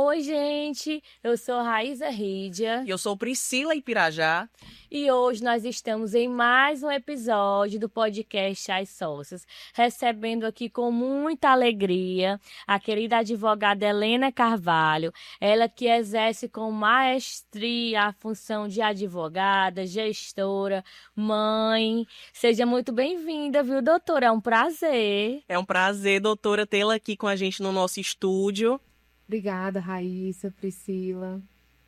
Oi, gente, eu sou Raíza Rídia E eu sou Priscila Ipirajá. e hoje nós estamos em mais um episódio do podcast As Sócias, recebendo aqui com muita alegria a querida advogada Helena Carvalho, ela que exerce com maestria a função de advogada, gestora, mãe. Seja muito bem-vinda, viu, doutora? É um prazer. É um prazer, doutora, tê-la aqui com a gente no nosso estúdio. Obrigada, Raíssa, Priscila.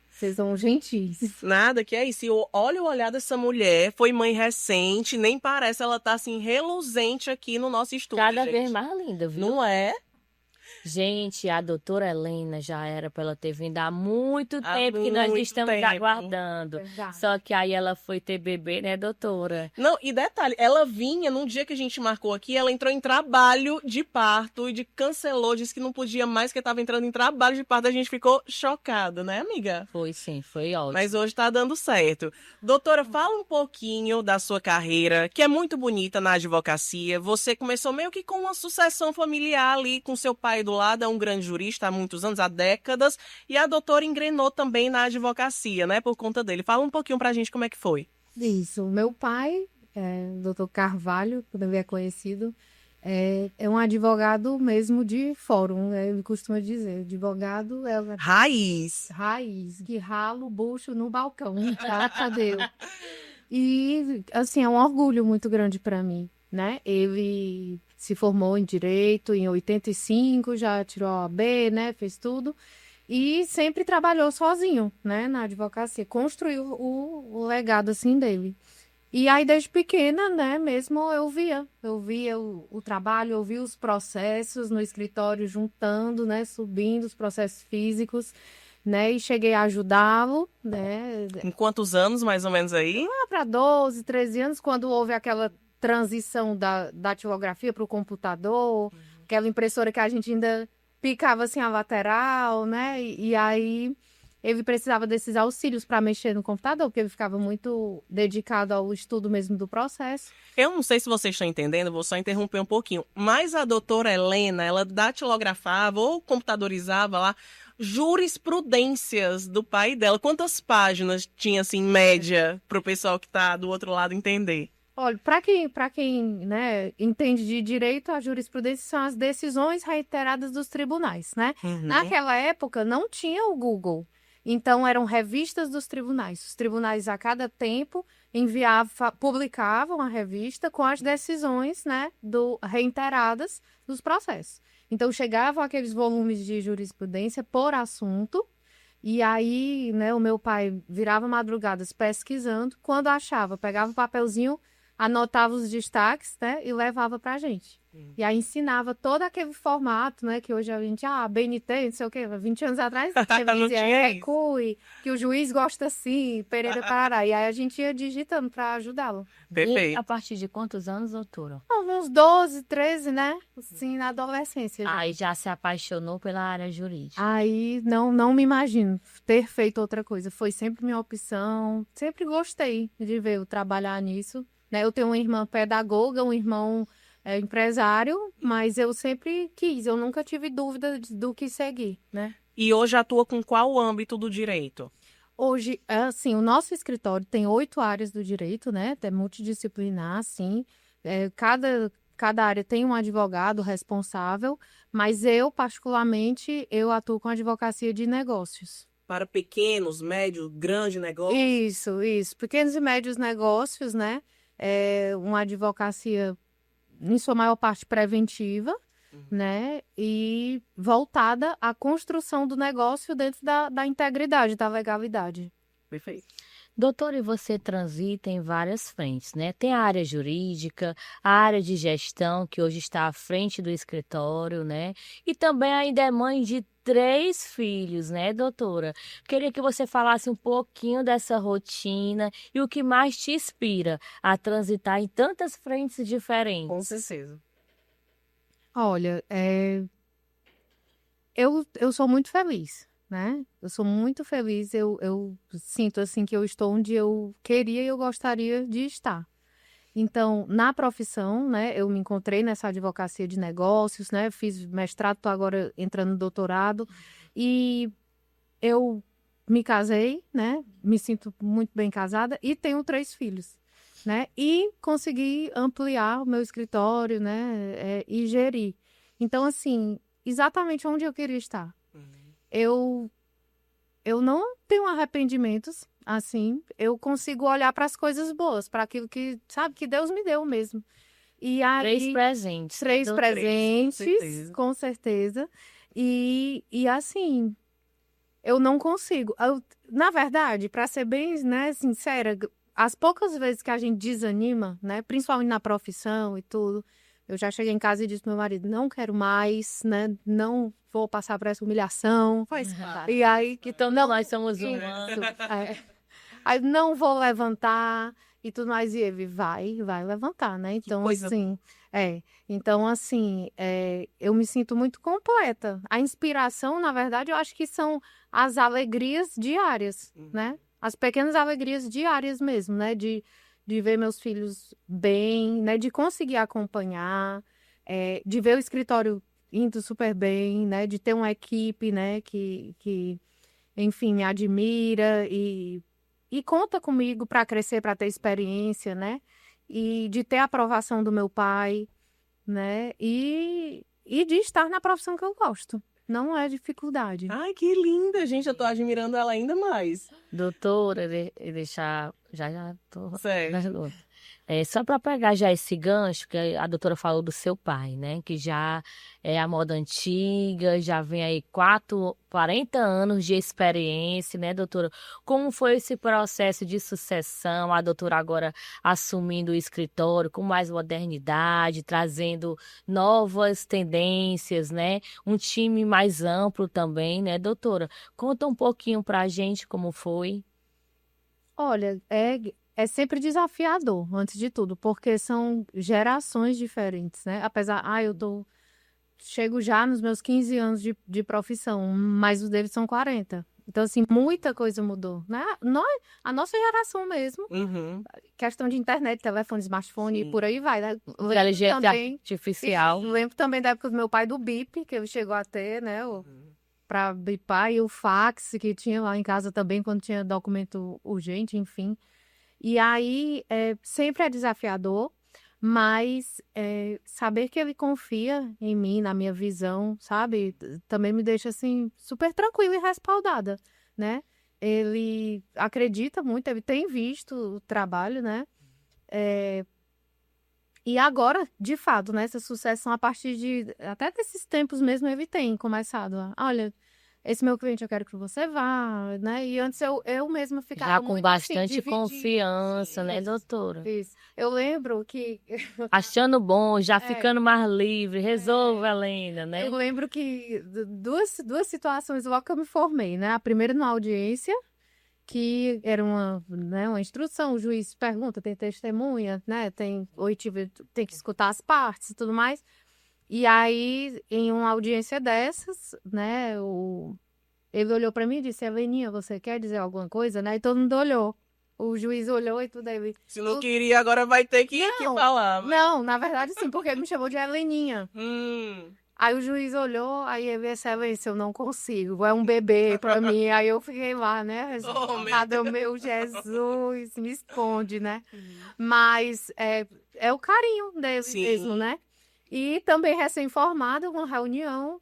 Vocês são gentis. Nada, que é isso. Olha o olhar dessa mulher, foi mãe recente, nem parece ela tá assim reluzente aqui no nosso estúdio, Cada gente. vez mais linda, viu? Não é? Gente, a doutora Helena já era para ela ter vindo há muito Há tempo que nós muito estamos tempo. aguardando. Verdade. Só que aí ela foi ter bebê, né, doutora? Não, e detalhe, ela vinha num dia que a gente marcou aqui, ela entrou em trabalho de parto e cancelou, disse que não podia mais, que estava entrando em trabalho de parto. A gente ficou chocada, né, amiga? Foi sim, foi ótimo. Mas hoje tá dando certo. Doutora, fala um pouquinho da sua carreira, que é muito bonita na advocacia. Você começou meio que com uma sucessão familiar ali, com seu pai do lado, é um grande jurista há muitos anos, há décadas, e a doutora engrenou também na advocacia, né, por conta dele. Fala um pouquinho pra gente como é que foi. Isso. Meu pai, Dr. Carvalho, que também é conhecido, é um advogado mesmo de fórum, né? Ele costuma dizer, advogado é Raiz. raiz, que rala o bucho no balcão, tá? Cadê? E, assim, é um orgulho muito grande para mim, né? Ele se formou em Direito em 85, já tirou a OAB, né? Fez tudo. E sempre trabalhou sozinho, né? Na advocacia. Construiu o legado, assim, dele. E aí, desde pequena, né? Mesmo eu via o trabalho, eu via os processos no escritório juntando, né? Subindo os processos físicos, né? E cheguei a ajudá-lo, né? Em quantos anos, mais ou menos, aí? Para 12, 13 anos, quando houve aquela transição da datilografia para o computador, aquela impressora que a gente ainda picava assim a lateral, né? E aí ele precisava desses auxílios para mexer no computador, porque ele ficava muito dedicado ao estudo mesmo do processo. Eu não sei se vocês estão entendendo, vou só interromper um pouquinho. Mas a doutora Helena, ela datilografava ou computadorizava lá jurisprudências do pai dela. Quantas páginas tinha, assim, em média, para o pessoal que está do outro lado entender? Olha, para quem, né, entende de direito, a jurisprudência são as decisões reiteradas dos tribunais, né? Naquela época não tinha o Google, então eram revistas dos tribunais. Os tribunais a cada tempo publicavam a revista com as decisões, né, reiteradas dos processos. Então chegavam aqueles volumes de jurisprudência por assunto. E aí, né, o meu pai virava madrugadas pesquisando, quando achava, pegava o papelzinho, anotava os destaques, né, e levava pra gente. E aí ensinava todo aquele formato, né, que hoje a gente, BNT, não sei o quê, 20 anos atrás, ele Não dizia, tinha isso. recue, que o juiz gosta assim, Pereira Parará. E aí a gente ia digitando pra ajudá-lo. E Perfeito. a partir de quantos anos, doutora? Uns 12, 13, né, assim, na adolescência já. Aí já se apaixonou pela área jurídica. Aí não me imagino ter feito outra coisa. Foi sempre minha opção. Sempre gostei de ver eu trabalhar nisso. Né? Eu tenho uma irmã pedagoga, um irmão empresário, mas eu sempre quis. Eu nunca tive dúvida do que seguir, né? E hoje atua com qual âmbito do direito? Hoje, assim, o nosso escritório tem 8 áreas do direito, né? É multidisciplinar, assim. Cada área tem um advogado responsável, mas eu, particularmente, eu atuo com advocacia de negócios. Para pequenos, médios, grandes negócios? Isso. Pequenos e médios negócios, né? Uma advocacia, em sua maior parte, preventiva, né? E voltada à construção do negócio dentro da integridade, da legalidade. Perfeito. Doutora, e você transita em várias frentes, né? Tem a área jurídica, a área de gestão, que hoje está à frente do escritório, né? E também ainda é mãe de 3 filhos, né, doutora? Queria que você falasse um pouquinho dessa rotina e o que mais te inspira a transitar em tantas frentes diferentes. Com certeza. Olha, eu sou muito feliz, né? Eu sou muito feliz, eu sinto assim que eu estou onde eu queria e eu gostaria de estar. Então, na profissão, né, eu me encontrei nessa advocacia de negócios, né? Fiz mestrado, estou agora entrando no doutorado. E eu me casei, né? Me sinto muito bem casada e tenho 3 filhos, né? E consegui ampliar o meu escritório, né? E gerir. Então, assim, exatamente onde eu queria estar. Eu não tenho arrependimentos, assim. Eu consigo olhar para as coisas boas, para aquilo que, sabe, que Deus me deu mesmo. E aí, 3 presentes. 3 presentes, certeza. com certeza. E assim, eu não consigo. Na verdade, para ser bem, né, sincera, as poucas vezes que a gente desanima, né, principalmente na profissão e tudo, eu já cheguei em casa e disse pro meu marido, não quero mais, né, não vou passar por essa humilhação. Faz parte. E aí, Que todos nós somos Isso. humanos. Aí não vou levantar e tudo mais. E ele vai levantar, né? Então, coisa assim, Então, assim, eu me sinto muito completa. A inspiração, na verdade, eu acho que são as alegrias diárias, né? As pequenas alegrias diárias mesmo, né? De ver meus filhos bem, né? De conseguir acompanhar, de ver o escritório indo super bem, né? De ter uma equipe, né? Que enfim, me admira e conta comigo para crescer, para ter experiência, né? E de ter a aprovação do meu pai, né? E de estar na profissão que eu gosto. Não é dificuldade. Ai, que linda, gente. Eu tô admirando ela ainda mais. Doutora, deixar. Já tô. Certo. Só para pegar já esse gancho, que a doutora falou do seu pai, né? Que já é a moda antiga, já vem aí 40 anos de experiência, né, doutora? Como foi esse processo de sucessão? A doutora agora assumindo o escritório com mais modernidade, trazendo novas tendências, né? Um time mais amplo também, né, doutora? Conta um pouquinho pra gente como foi. Olha, é sempre desafiador, antes de tudo, porque são gerações diferentes, né? Apesar, chego já nos meus 15 anos de profissão, mas os deles são 40. Então, assim, muita coisa mudou, né? A nossa geração mesmo, questão de internet, telefone, smartphone Sim. e por aí vai, né? Inteligência artificial. Lembro também da época do meu pai do BIP, que ele chegou a ter, né? Para bipar, e o fax que tinha lá em casa também, quando tinha documento urgente, enfim. E aí, sempre é desafiador, mas saber que ele confia em mim, na minha visão, sabe? Também me deixa, assim, super tranquila e respaldada, né? Ele acredita muito, ele tem visto o trabalho, né? E agora, de fato, né, essa sucessão, a partir até desses tempos mesmo, ele tem começado olha, esse meu cliente eu quero que você vá, né? E antes eu mesma ficava Já com muito bastante assim, confiança, né, Isso. doutora? Isso. Eu lembro que... Achando bom, já ficando mais livre. Resolva, Helena, né? Eu lembro que duas situações logo que eu me formei, né? A primeira numa audiência, que era uma instrução, o juiz pergunta, tem testemunha, né? Tem que escutar as partes e tudo mais. E aí, em uma audiência dessas, né, ele olhou para mim e disse, Heleninha, você quer dizer alguma coisa, né? E todo mundo olhou. O juiz olhou e tudo aí. Se não queria, agora vai ter que falar. Não, na verdade sim, porque ele me chamou de Heleninha. Hum. Aí o juiz olhou, aí ele disse, Excelência, eu não consigo, é um bebê pra mim. Aí eu fiquei lá, né? Meu Jesus, me esconde, né? Mas é o carinho dele mesmo, né? E também recém-formada, uma reunião,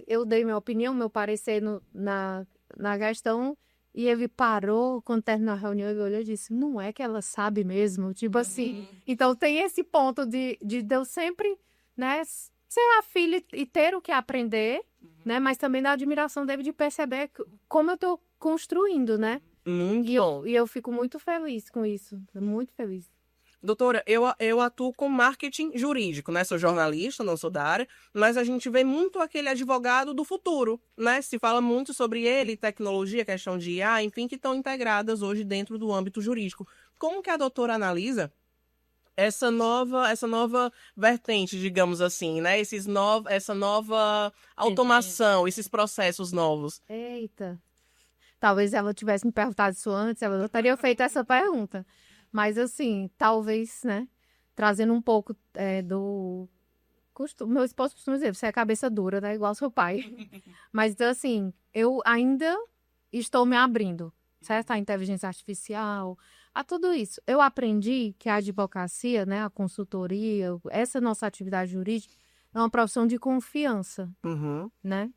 eu dei minha opinião, meu parecer na questão, e ele parou, quando terminou a reunião, ele olhou e disse, não é que ela sabe mesmo? Tipo assim, então tem esse ponto de eu sempre, né, ser a filha e ter o que aprender, né, mas também da admiração dele de perceber como eu tô construindo, né? E eu fico muito feliz com isso, muito feliz. Doutora, eu atuo com marketing jurídico, né? Sou jornalista, não sou da área, mas a gente vê muito aquele advogado do futuro, né? Se fala muito sobre ele, tecnologia, questão de IA, enfim, que estão integradas hoje dentro do âmbito jurídico. Como que a doutora analisa essa nova vertente, digamos assim, né? Essa nova automação, esses processos novos? Eita, talvez ela tivesse me perguntado isso antes, ela não teria feito essa pergunta. Mas, assim, talvez, né, trazendo um pouco meu esposo costuma dizer, você é cabeça dura, né? Igual seu pai. Mas, assim, eu ainda estou me abrindo, certo? A inteligência artificial, a tudo isso. Eu aprendi que a advocacia, né, a consultoria, essa nossa atividade jurídica é uma profissão de confiança, né?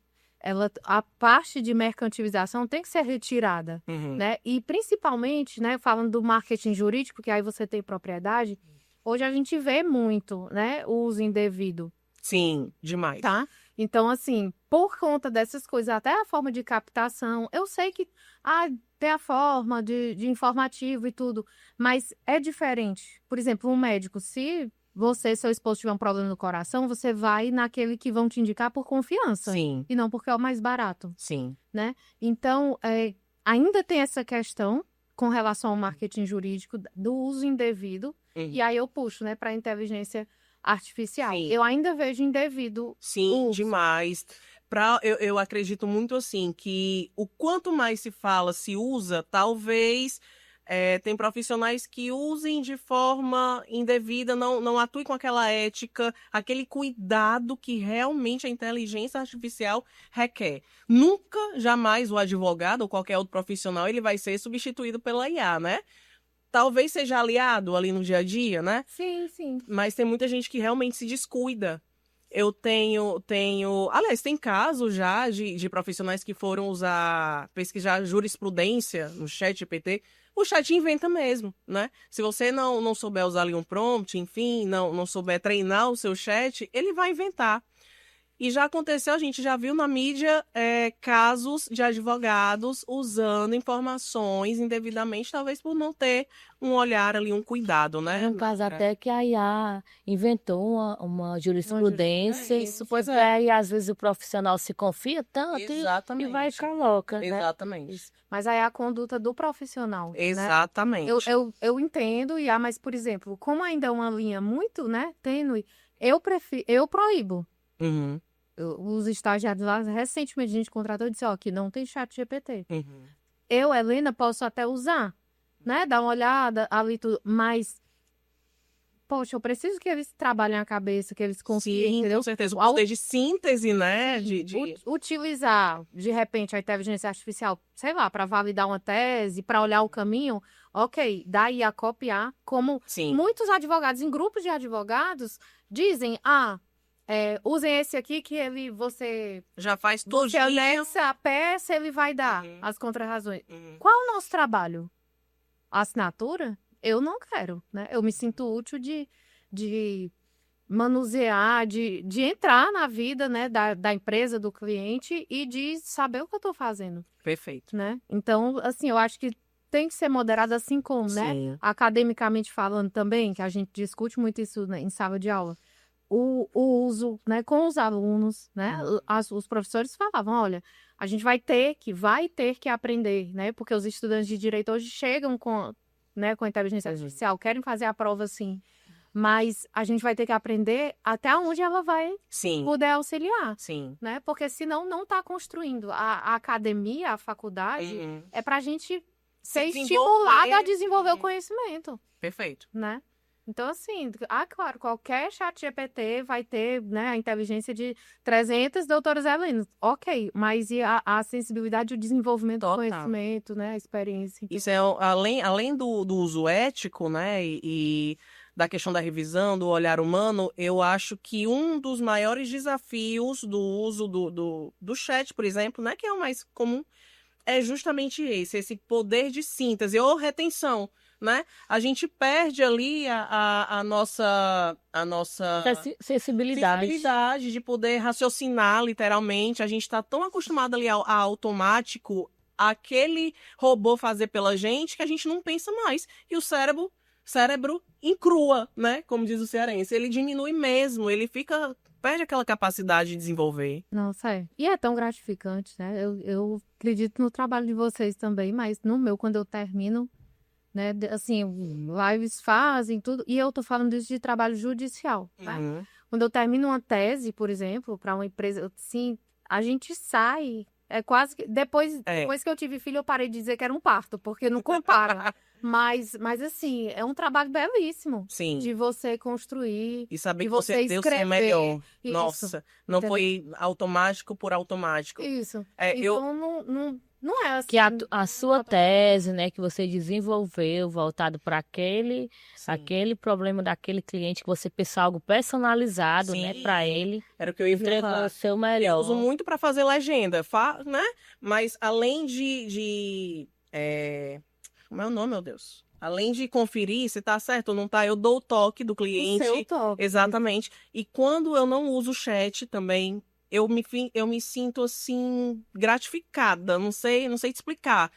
A parte de mercantilização tem que ser retirada, né? E principalmente, né, falando do marketing jurídico, que aí você tem propriedade, hoje a gente vê muito, né, o uso indevido. Sim, demais. Tá? Então, assim, por conta dessas coisas, até a forma de captação, eu sei que tem a forma de informativo e tudo, mas é diferente. Por exemplo, um médico, se seu esposo tiver um problema no coração, você vai naquele que vão te indicar por confiança. Sim. E não porque é o mais barato. Sim. Né? Então, ainda tem essa questão com relação ao marketing jurídico do uso indevido. E aí eu puxo, né, para a inteligência artificial. Sim. Eu ainda vejo indevido. Sim, demais. Eu acredito muito assim que o quanto mais se fala, se usa, talvez tem profissionais que usem de forma indevida, não atuem com aquela ética, aquele cuidado que realmente a inteligência artificial requer. Nunca, jamais o advogado ou qualquer outro profissional ele vai ser substituído pela IA, né? Talvez seja aliado ali no dia a dia, né? Sim, sim. Mas tem muita gente que realmente se descuida. Eu tenho... Aliás, tem casos já de profissionais que foram pesquisar jurisprudência no ChatGPT. O chat inventa mesmo, né? Se você não souber usar ali um prompt, enfim, não souber treinar o seu chat, ele vai inventar. E já aconteceu, a gente já viu na mídia casos de advogados usando informações indevidamente, talvez por não ter um olhar ali, um cuidado, né? No caso até que a IA inventou uma jurisprudência. Isso, pois é. E às vezes o profissional se confia tanto e vai e coloca, né? Exatamente. Mas aí é a conduta do profissional. Exatamente. Né? Eu entendo, IA, mas, por exemplo, como ainda é uma linha muito, né, tênue, eu proíbo. Os estagiários lá, recentemente a gente contratou e disse, que não tem chat GPT. Eu, Helena, posso até usar, né? Dar uma olhada ali tudo, mas poxa, eu preciso que eles trabalhem a cabeça, que eles confiem, entendeu? Com certeza. O poder de síntese, né? Utilizar, de repente, a inteligência artificial, sei lá, para validar uma tese, para olhar o caminho, ok, daí a copiar, como muitos advogados, em grupos de advogados, dizem, usem esse aqui que você já faz tudo. Você anexa a peça, ele vai dar as contrarrazões. Qual é o nosso trabalho? A assinatura? Eu não quero, né? Eu me sinto útil de manusear, de entrar na vida, né, da empresa, do cliente e de saber o que eu estou fazendo. Perfeito. Né? Então, assim, eu acho que tem que ser moderado, assim como, né? Academicamente falando também, que a gente discute muito isso, né, em sala de aula. O uso, né, com os alunos, né? Os professores falavam, olha, a gente vai ter que aprender, né? Porque os estudantes de direito hoje chegam com a inteligência artificial, querem fazer a prova assim, mas a gente vai ter que aprender até onde ela vai poder auxiliar, né? Porque senão não está construindo. A academia, a faculdade, é para a gente ser estimulada a desenvolver o conhecimento. Perfeito. Né? Então, assim, claro, qualquer chat GPT vai ter, né, a inteligência de 300 doutoras Helenas. Ok, mas e a sensibilidade e o desenvolvimento do conhecimento, né, a experiência. Isso é além do uso ético, né, e da questão da revisão, do olhar humano, eu acho que um dos maiores desafios do uso do chat, por exemplo, né, que é o mais comum, é justamente esse poder de síntese ou retenção. Né? A gente perde ali a nossa sensibilidade de poder raciocinar literalmente. A gente está tão acostumado ali ao automático, aquele robô fazer pela gente, que a gente não pensa mais. E o cérebro encrua, né? Como diz o cearense. Ele diminui mesmo, ele perde aquela capacidade de desenvolver. Nossa, E é tão gratificante, né? Eu acredito no trabalho de vocês também, mas no meu, quando eu termino, né, assim, lives fazem tudo, e eu tô falando isso de trabalho judicial, né? Quando eu termino uma tese, por exemplo, para uma empresa, assim, a gente sai, quase que, depois que eu tive filho, eu parei de dizer que era um parto, porque não compara, Mas assim, é um trabalho belíssimo Sim. de você construir. E saber de que você deu o seu escrever. melhor. Isso, Nossa, não entendeu? foi automático por automático. Isso. Eu, Então, não é assim. Que a sua tese, né, que você desenvolveu voltado para aquele problema daquele cliente, que você pensou algo personalizado, né, Sim. para ele, era o que eu ia entregou falar. o seu Eu melhor. uso muito para fazer legenda, né? Mas além como é o nome, meu Deus? Além de conferir se tá certo ou não tá, eu dou o toque do O cliente. seu toque. Exatamente. E quando eu não uso o chat também, eu me sinto assim gratificada, não sei te explicar.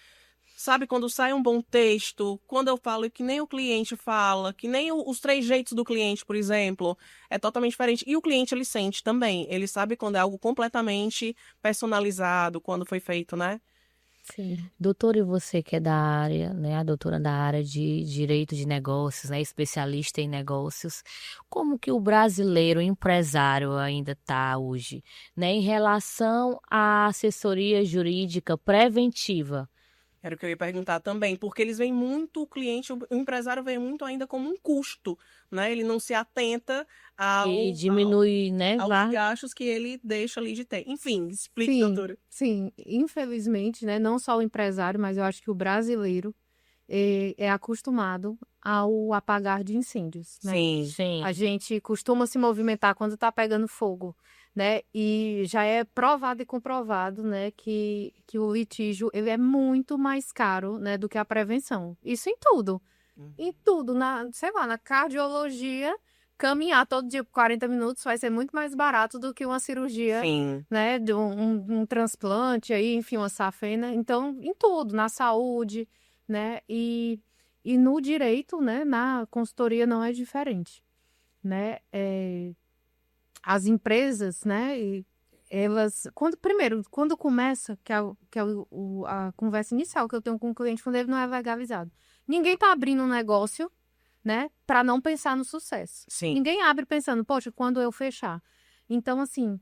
Sabe, quando sai um bom texto, quando eu falo que nem o cliente fala, que nem os três jeitos do cliente, por exemplo, é totalmente diferente. E o cliente, ele sente também. Ele sabe quando é algo completamente personalizado, quando foi feito, né? Sim. Doutora, e você que é da área, né, a doutora da área de direito de negócios, né, especialista em negócios, como que o brasileiro empresário ainda está hoje, né, em relação à assessoria jurídica preventiva? Era o que eu ia perguntar também, porque eles veem muito o cliente, o empresário vê muito ainda como um custo, né? Ele não se atenta E diminui, né, aos gastos que ele deixa ali de ter. Enfim, explique, doutora. Sim, infelizmente, né, não só o empresário, mas eu acho que o brasileiro é acostumado ao apagar de incêndios, né? Sim. A gente costuma se movimentar quando está pegando fogo, né? E já é provado e comprovado, né, que o litígio ele é muito mais caro, né, do que a prevenção. Isso em tudo. Em tudo, sei lá, na cardiologia, caminhar todo dia por 40 minutos vai ser muito mais barato do que uma cirurgia, Sim. né, de um transplante aí, enfim, uma safena. Então, em tudo, na saúde, né? E no direito, né, na consultoria não é diferente, né? As empresas, né, elas, quando começa, que é a conversa inicial que eu tenho com o cliente, quando ele não é legalizado. Ninguém tá abrindo um negócio, né, para não pensar no sucesso. Sim. Ninguém abre pensando, poxa, quando eu fechar. Então, assim,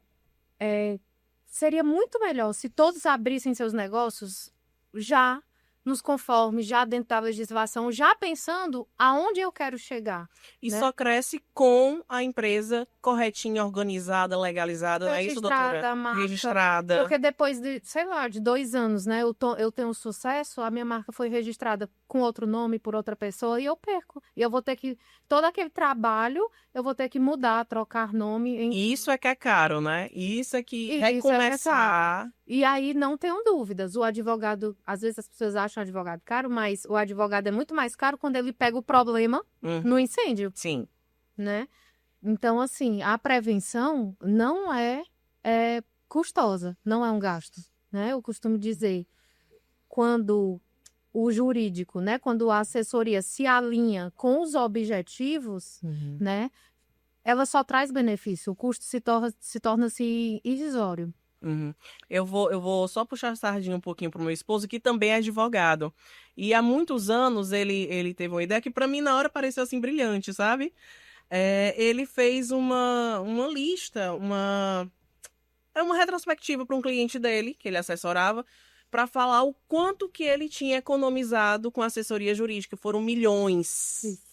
seria muito melhor se todos abrissem seus negócios já nos conformes, já dentro da legislação, já pensando aonde eu quero chegar. E né? só cresce com a empresa corretinha, organizada, legalizada. É isso, doutora? Registrada, a marca. Registrada. Porque depois de, sei lá, de 2 anos, né, eu tenho sucesso, a minha marca foi registrada com outro nome, por outra pessoa, e eu perco. E eu vou ter que, todo aquele trabalho, eu vou ter que mudar, trocar nome. Isso é que é caro, né? Isso é que Isso é que é recomeçar. E aí não tenham dúvidas, o advogado, às vezes as pessoas acham o advogado caro, mas o advogado é muito mais caro quando ele pega o problema no incêndio, Sim. né? Então, assim, a prevenção não é custosa, não é um gasto, né? Eu costumo dizer, quando o jurídico, né, quando a assessoria se alinha com os objetivos, né, ela só traz benefício, o custo se torna-se irrisório. Eu vou só puxar a sardinha um pouquinho pro meu esposo, que também é advogado. E há muitos anos ele teve uma ideia que para mim na hora pareceu assim brilhante, sabe? Ele fez uma lista, uma retrospectiva para um cliente dele, que ele assessorava, para falar o quanto que ele tinha economizado com assessoria jurídica. Foram milhões. Isso.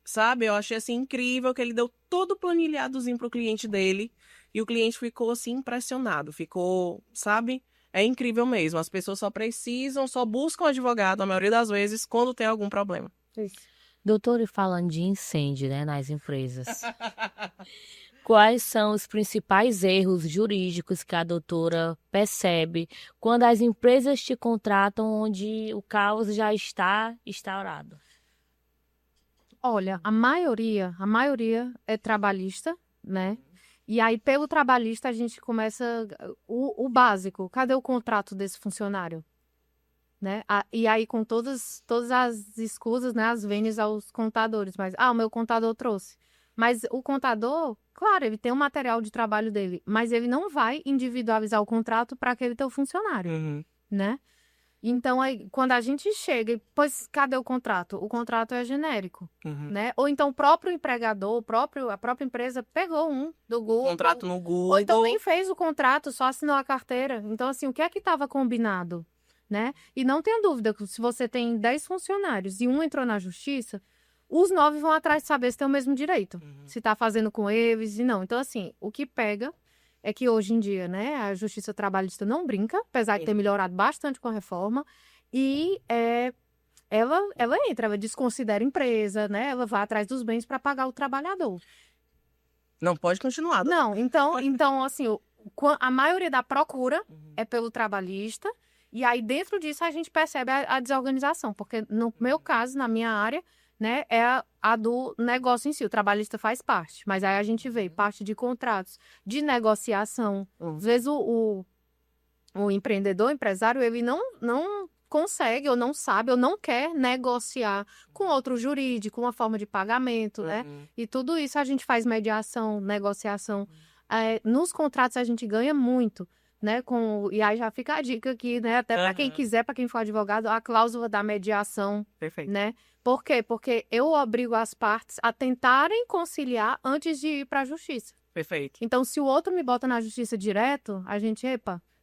Sabe? Eu achei assim incrível que ele deu todo planilhadozinho pro cliente dele. E o cliente ficou assim impressionado, ficou, sabe? É incrível mesmo. As pessoas só buscam advogado, a maioria das vezes, quando tem algum problema. Isso. Doutor, e falando de incêndio, né, nas empresas, quais são os principais erros jurídicos que a doutora percebe quando as empresas te contratam onde o caos já está instaurado? Olha, a maioria é trabalhista, né? E aí, pelo trabalhista, a gente começa o básico. Cadê o contrato desse funcionário? Né? E aí, com todas as escusas, né, as vênias aos contadores. Mas, o meu contador trouxe. Mas o contador, claro, ele tem o material de trabalho dele, mas ele não vai individualizar o contrato para aquele teu funcionário, né? Então, aí, quando a gente chega, pois cadê o contrato? O contrato é genérico, né? Ou então o próprio empregador, a própria empresa pegou um do Google. Contrato no Google. Ou então nem fez o contrato, só assinou a carteira. Então, assim, o que é que estava combinado? né? E não tenha dúvida que se você tem 10 funcionários e um entrou na justiça, os 9 vão atrás de saber se tem o mesmo direito, se está fazendo com eles e não. Então, assim, o que pega é que hoje em dia, né, a justiça trabalhista não brinca, apesar de ter melhorado bastante com a reforma, e ela entra, ela desconsidera a empresa, né, ela vai atrás dos bens para pagar o trabalhador. Não pode continuar. Não, então assim, a maioria da procura é pelo trabalhista, e aí dentro disso a gente percebe a desorganização, porque no meu caso, na minha área, né, é a do negócio em si, o trabalhista faz parte, mas aí a gente vê parte de contratos, de negociação. Às vezes o empreendedor, o empresário, ele não consegue, ou não sabe, ou não quer negociar com outro jurídico, uma forma de pagamento, né? E tudo isso a gente faz mediação, negociação. Nos contratos a gente ganha muito, né? E aí já fica a dica aqui, né? Até para quem quiser, para quem for advogado, a cláusula da mediação. Perfeito. Né? Por quê? Porque eu obrigo as partes a tentarem conciliar antes de ir para a justiça. Perfeito. Então, se o outro me bota na justiça direto, a gente,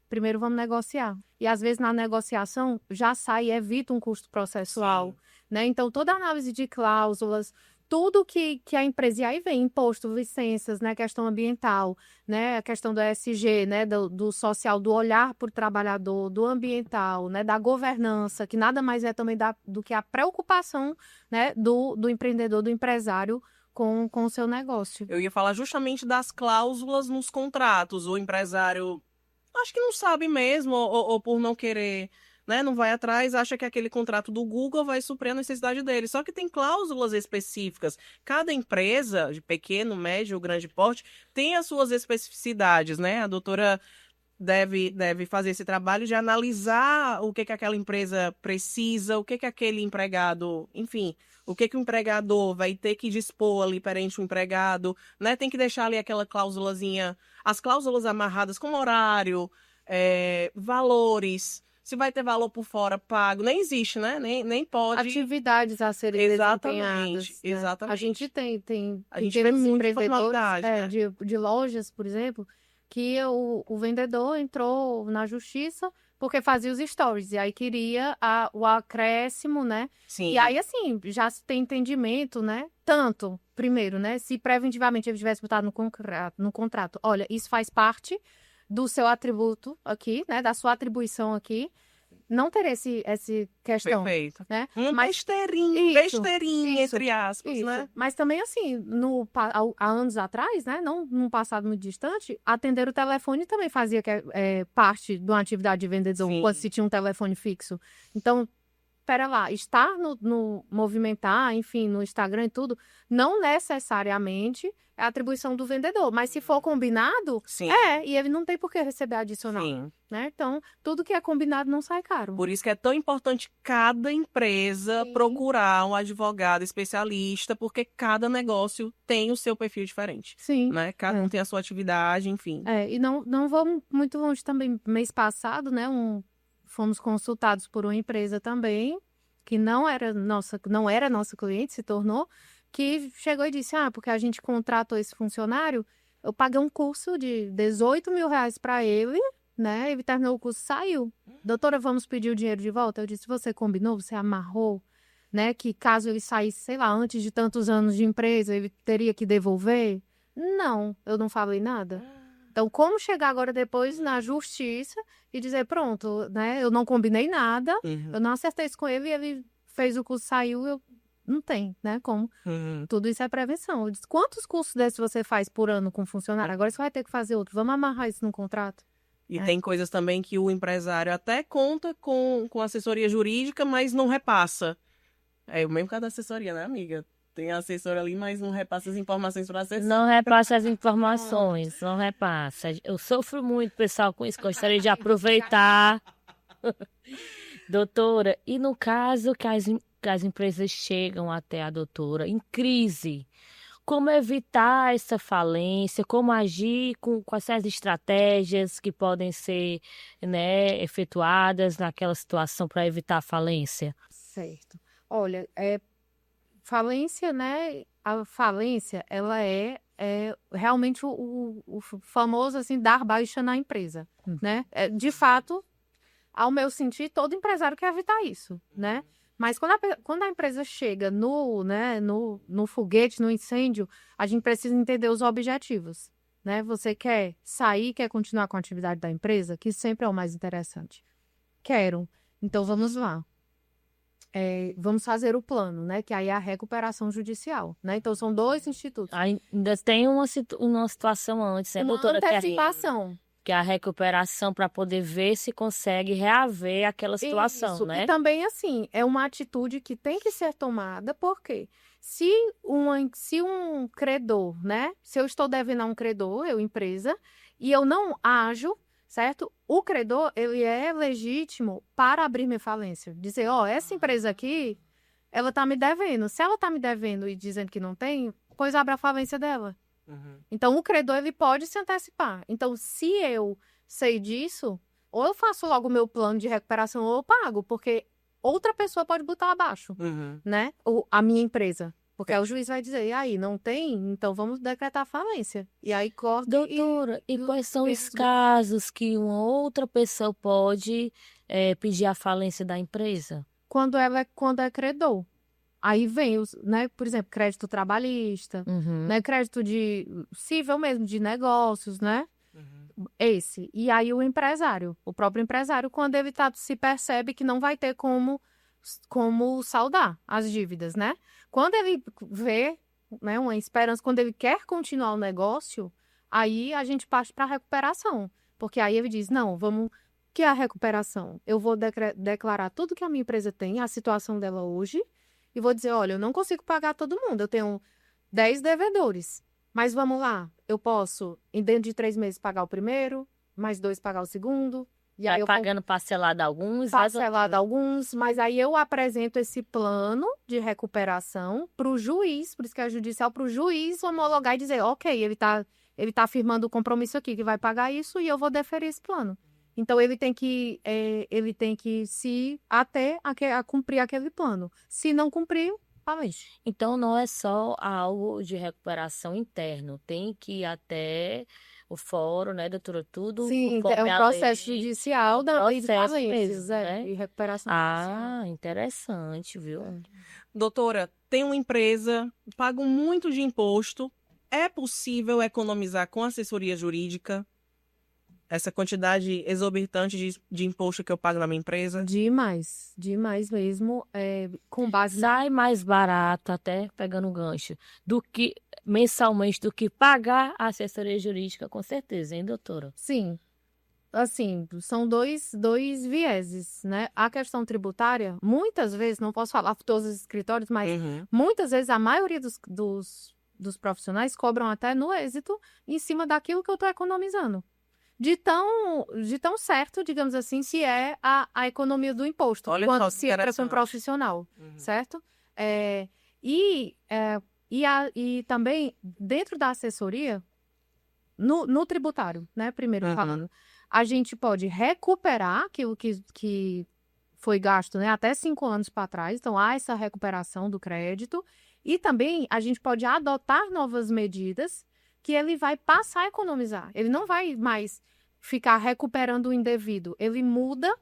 primeiro vamos negociar. E às vezes na negociação já sai e evita um custo processual, né? Então, toda a análise de cláusulas, tudo que a empresa, e aí vem imposto, licenças, né, questão ambiental, né, a questão do ESG, né, do social, do olhar para o trabalhador, do ambiental, né, da governança, que nada mais é também do que a preocupação, né, do empreendedor, do empresário com o seu negócio. Eu ia falar justamente das cláusulas nos contratos. O empresário acho que não sabe mesmo, ou por não querer, né, não vai atrás, acha que aquele contrato do Google vai suprir a necessidade dele. Só que tem cláusulas específicas. Cada empresa, de pequeno, médio ou grande porte, tem as suas especificidades, né? A doutora deve fazer esse trabalho de analisar o que aquela empresa precisa, o que aquele empregado, enfim, o que o empregador vai ter que dispor ali perante o empregado, né? Tem que deixar ali aquela cláusulazinha, as cláusulas amarradas com horário, valores. Se vai ter valor por fora pago, nem existe, né? Nem pode. Atividades a serem desempenhadas. Né? Exatamente. A gente tem a gente vê muita empreendedores, né? de lojas, por exemplo, que o vendedor entrou na justiça porque fazia os stories, e aí queria o acréscimo, né? Sim. E aí, assim, já se tem entendimento, né? Tanto, primeiro, né? Se preventivamente ele tivesse botado no contrato, olha, isso faz parte do seu atributo aqui, né? Da sua atribuição aqui, não ter essa questão. Perfeito. Né? Besteirinha, isso, entre aspas, isso. né? Mas também, assim, há anos atrás, né? Não num passado muito distante, atender o telefone também fazia parte de uma atividade de vendedor, quando se tinha um telefone fixo. Então, pera lá, estar no movimentar, enfim, no Instagram e tudo, não necessariamente é atribuição do vendedor, mas se for combinado, e ele não tem por que receber adicional. Sim. Né? Então, tudo que é combinado não sai caro. Por isso que é tão importante cada empresa procurar um advogado especialista, porque cada negócio tem o seu perfil diferente. Sim. Né? Cada um tem a sua atividade, enfim. E não vamos muito longe também. Mês passado, né, fomos consultados por uma empresa também, que não era nossa cliente, se tornou, que chegou e disse, porque a gente contratou esse funcionário, eu paguei um curso de R$18 mil para ele, né? Ele terminou o curso, saiu. Doutora, vamos pedir o dinheiro de volta? Eu disse, você combinou, você amarrou, né? Que caso ele saísse, sei lá, antes de tantos anos de empresa, ele teria que devolver? Não, eu não falei nada. Então, como chegar agora depois na justiça e dizer, pronto, né? Eu não combinei nada, eu não acertei isso com ele, e ele fez o curso, saiu, não tem, né? Como? Tudo isso é prevenção. Eu disse, quantos cursos desses você faz por ano com funcionário? Agora você vai ter que fazer outro. Vamos amarrar isso no contrato? E tem coisas também que o empresário até conta com assessoria jurídica, mas não repassa. É o mesmo caso da assessoria, né, amiga? Tem a assessora ali, mas não repassa as informações para a assessora. Não repassa as informações, não repassa. Eu sofro muito, pessoal, com isso. Gostaria de aproveitar. Doutora, e no caso que as empresas chegam até a doutora em crise, como evitar essa falência, como agir com essas estratégias que podem ser, né, efetuadas naquela situação para evitar a falência? Certo. Olha, falência, né? A falência, ela é realmente o famoso, assim, dar baixa na empresa, né? De fato, ao meu sentir, todo empresário quer evitar isso, né? Mas quando a empresa chega no foguete, no incêndio, a gente precisa entender os objetivos, né? Você quer sair, quer continuar com a atividade da empresa, que sempre é o mais interessante. Quero. Então, vamos lá. Vamos fazer o plano, né? Que aí é a recuperação judicial, né? Então, são 2 institutos. Ainda tem uma situação antes, né, Uma doutora? antecipação. Que é a recuperação para poder ver se consegue reaver aquela situação, Isso. né? E também, assim, é uma atitude que tem que ser tomada, porque se um credor, né? Se eu estou devendo a um credor, eu, empresa, e eu não ajo, certo? O credor, ele é legítimo para abrir minha falência. Dizer, essa empresa aqui, ela está me devendo. Se ela está me devendo e dizendo que não tem, pois abra a falência dela. Então, o credor, ele pode se antecipar. Então, se eu sei disso, ou eu faço logo o meu plano de recuperação ou eu pago, porque outra pessoa pode botar abaixo, né? A minha empresa. Porque aí o juiz vai dizer, e aí, não tem? Então, vamos decretar falência. E aí, corta. Doutora, e quais são os casos que uma outra pessoa pode pedir a falência da empresa? Quando é credor. Aí vem, né, por exemplo, crédito trabalhista, né, crédito cível mesmo, de negócios, né? Esse. E aí o próprio empresário, quando ele se percebe que não vai ter como saldar as dívidas, né? Quando ele vê, né, uma esperança, quando ele quer continuar o negócio, aí a gente parte para a recuperação. Porque aí ele diz, não, vamos... que é a recuperação? Eu vou declarar tudo que a minha empresa tem, a situação dela hoje, e vou dizer, olha, eu não consigo pagar todo mundo, eu tenho 10 devedores, mas vamos lá, eu posso, dentro de 3 meses, pagar o primeiro, mais 2 pagar o segundo, e aí eu pagando parcelado alguns. Parcelado alguns, mas aí eu apresento esse plano de recuperação para o juiz, por isso que é judicial, para o juiz homologar e dizer, ok, ele tá firmando o compromisso aqui, que vai pagar isso, e eu vou deferir esse plano. Então, ele tem que se ater a cumprir aquele plano. Se não cumprir, falência. Então, não é só algo de recuperação interno. Tem que ir até o fórum, né, doutora? Tudo. Sim, é um processo judicial da lei de falências, né? E recuperação judicial. Interessante, viu? Doutora, tem uma empresa, pagam muito de imposto. É possível economizar com assessoria jurídica? Essa quantidade exorbitante de imposto que eu pago na minha empresa? Demais mesmo, com base... Sai mais barato, até pegando um gancho, do que mensalmente, do que pagar a assessoria jurídica, com certeza, hein, doutora? Sim. Assim, são dois vieses, né? A questão tributária, muitas vezes, não posso falar por todos os escritórios, mas muitas vezes a maioria dos profissionais cobram até no êxito em cima daquilo que eu estou economizando. De tão certo, digamos assim, se é a economia do imposto, Olha quanto só, se é para um profissional, certo? E também, dentro da assessoria, no tributário, né, primeiro falando, a gente pode recuperar aquilo que foi gasto, né, até 5 anos para trás, então há essa recuperação do crédito, e também a gente pode adotar novas medidas que ele vai passar a economizar. Ele não vai mais ficar recuperando o indevido. Ele muda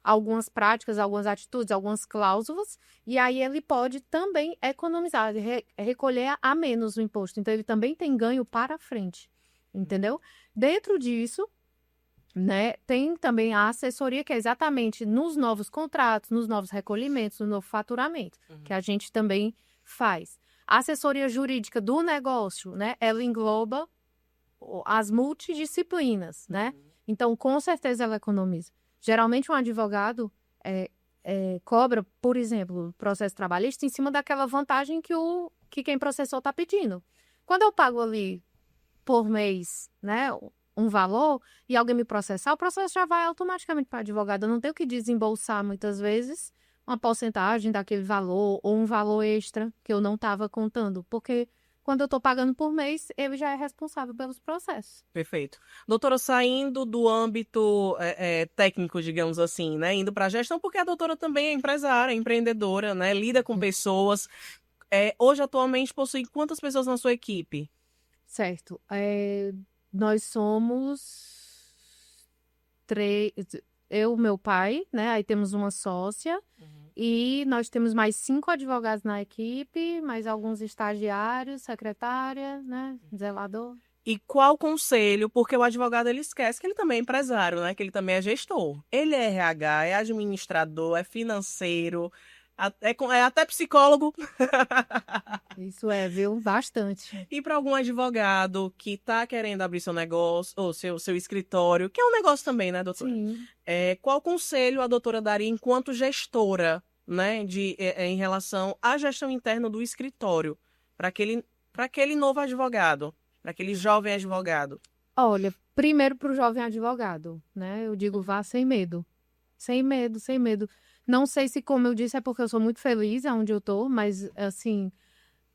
algumas práticas, algumas atitudes, algumas cláusulas, e aí ele pode também economizar, recolher a menos o imposto. Então, ele também tem ganho para frente, entendeu? Dentro disso, né, tem também a assessoria, que é exatamente nos novos contratos, nos novos recolhimentos, no novo faturamento, que a gente também faz. A assessoria jurídica do negócio, né, ela engloba as multidisciplinas, né? Então, com certeza, ela economiza. Geralmente, um advogado cobra, por exemplo, processo trabalhista em cima daquela vantagem que quem processou está pedindo. Quando eu pago ali por mês, né, um valor, e alguém me processar, o processo já vai automaticamente para o advogado. Eu não tenho que desembolsar, muitas vezes, uma porcentagem daquele valor ou um valor extra que eu não estava contando, porque quando eu estou pagando por mês, ele já é responsável pelos processos. Perfeito. Doutora, saindo do âmbito técnico, digamos assim, né, indo para a gestão, porque a doutora também é empresária, empreendedora, né, lida com pessoas. Hoje, atualmente, possui quantas pessoas na sua equipe? Certo. Nós somos eu, meu pai, né? Aí temos uma sócia. E nós temos mais 5 advogados na equipe, mais alguns estagiários, secretária, né? Zelador. E qual conselho? Porque o advogado ele esquece que ele também é empresário, né? Que ele também é gestor. Ele é RH, é administrador, é financeiro, é até psicólogo. Isso viu? Bastante. E para algum advogado que está querendo abrir seu negócio, ou seu escritório, que é um negócio também, né, doutora? Sim. Qual conselho a doutora daria enquanto gestora, né, em relação à gestão interna do escritório, para aquele novo advogado, para aquele jovem advogado? Olha, primeiro para o jovem advogado, né? Eu digo, vá sem medo. Sem medo, sem medo. Não sei se, como eu disse, é porque eu sou muito feliz onde eu tô, mas, assim,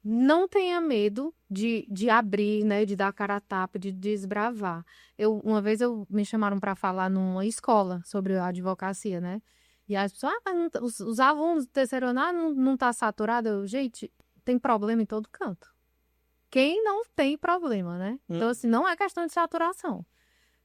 não tenha medo de abrir, né? De dar a cara a tapa, de desbravar. Uma vez me chamaram para falar numa escola sobre a advocacia, né? E as pessoas, mas os alunos do terceiro ano, não tá saturado? Gente, tem problema em todo canto. Quem não tem problema, né? Então, assim, não é questão de saturação,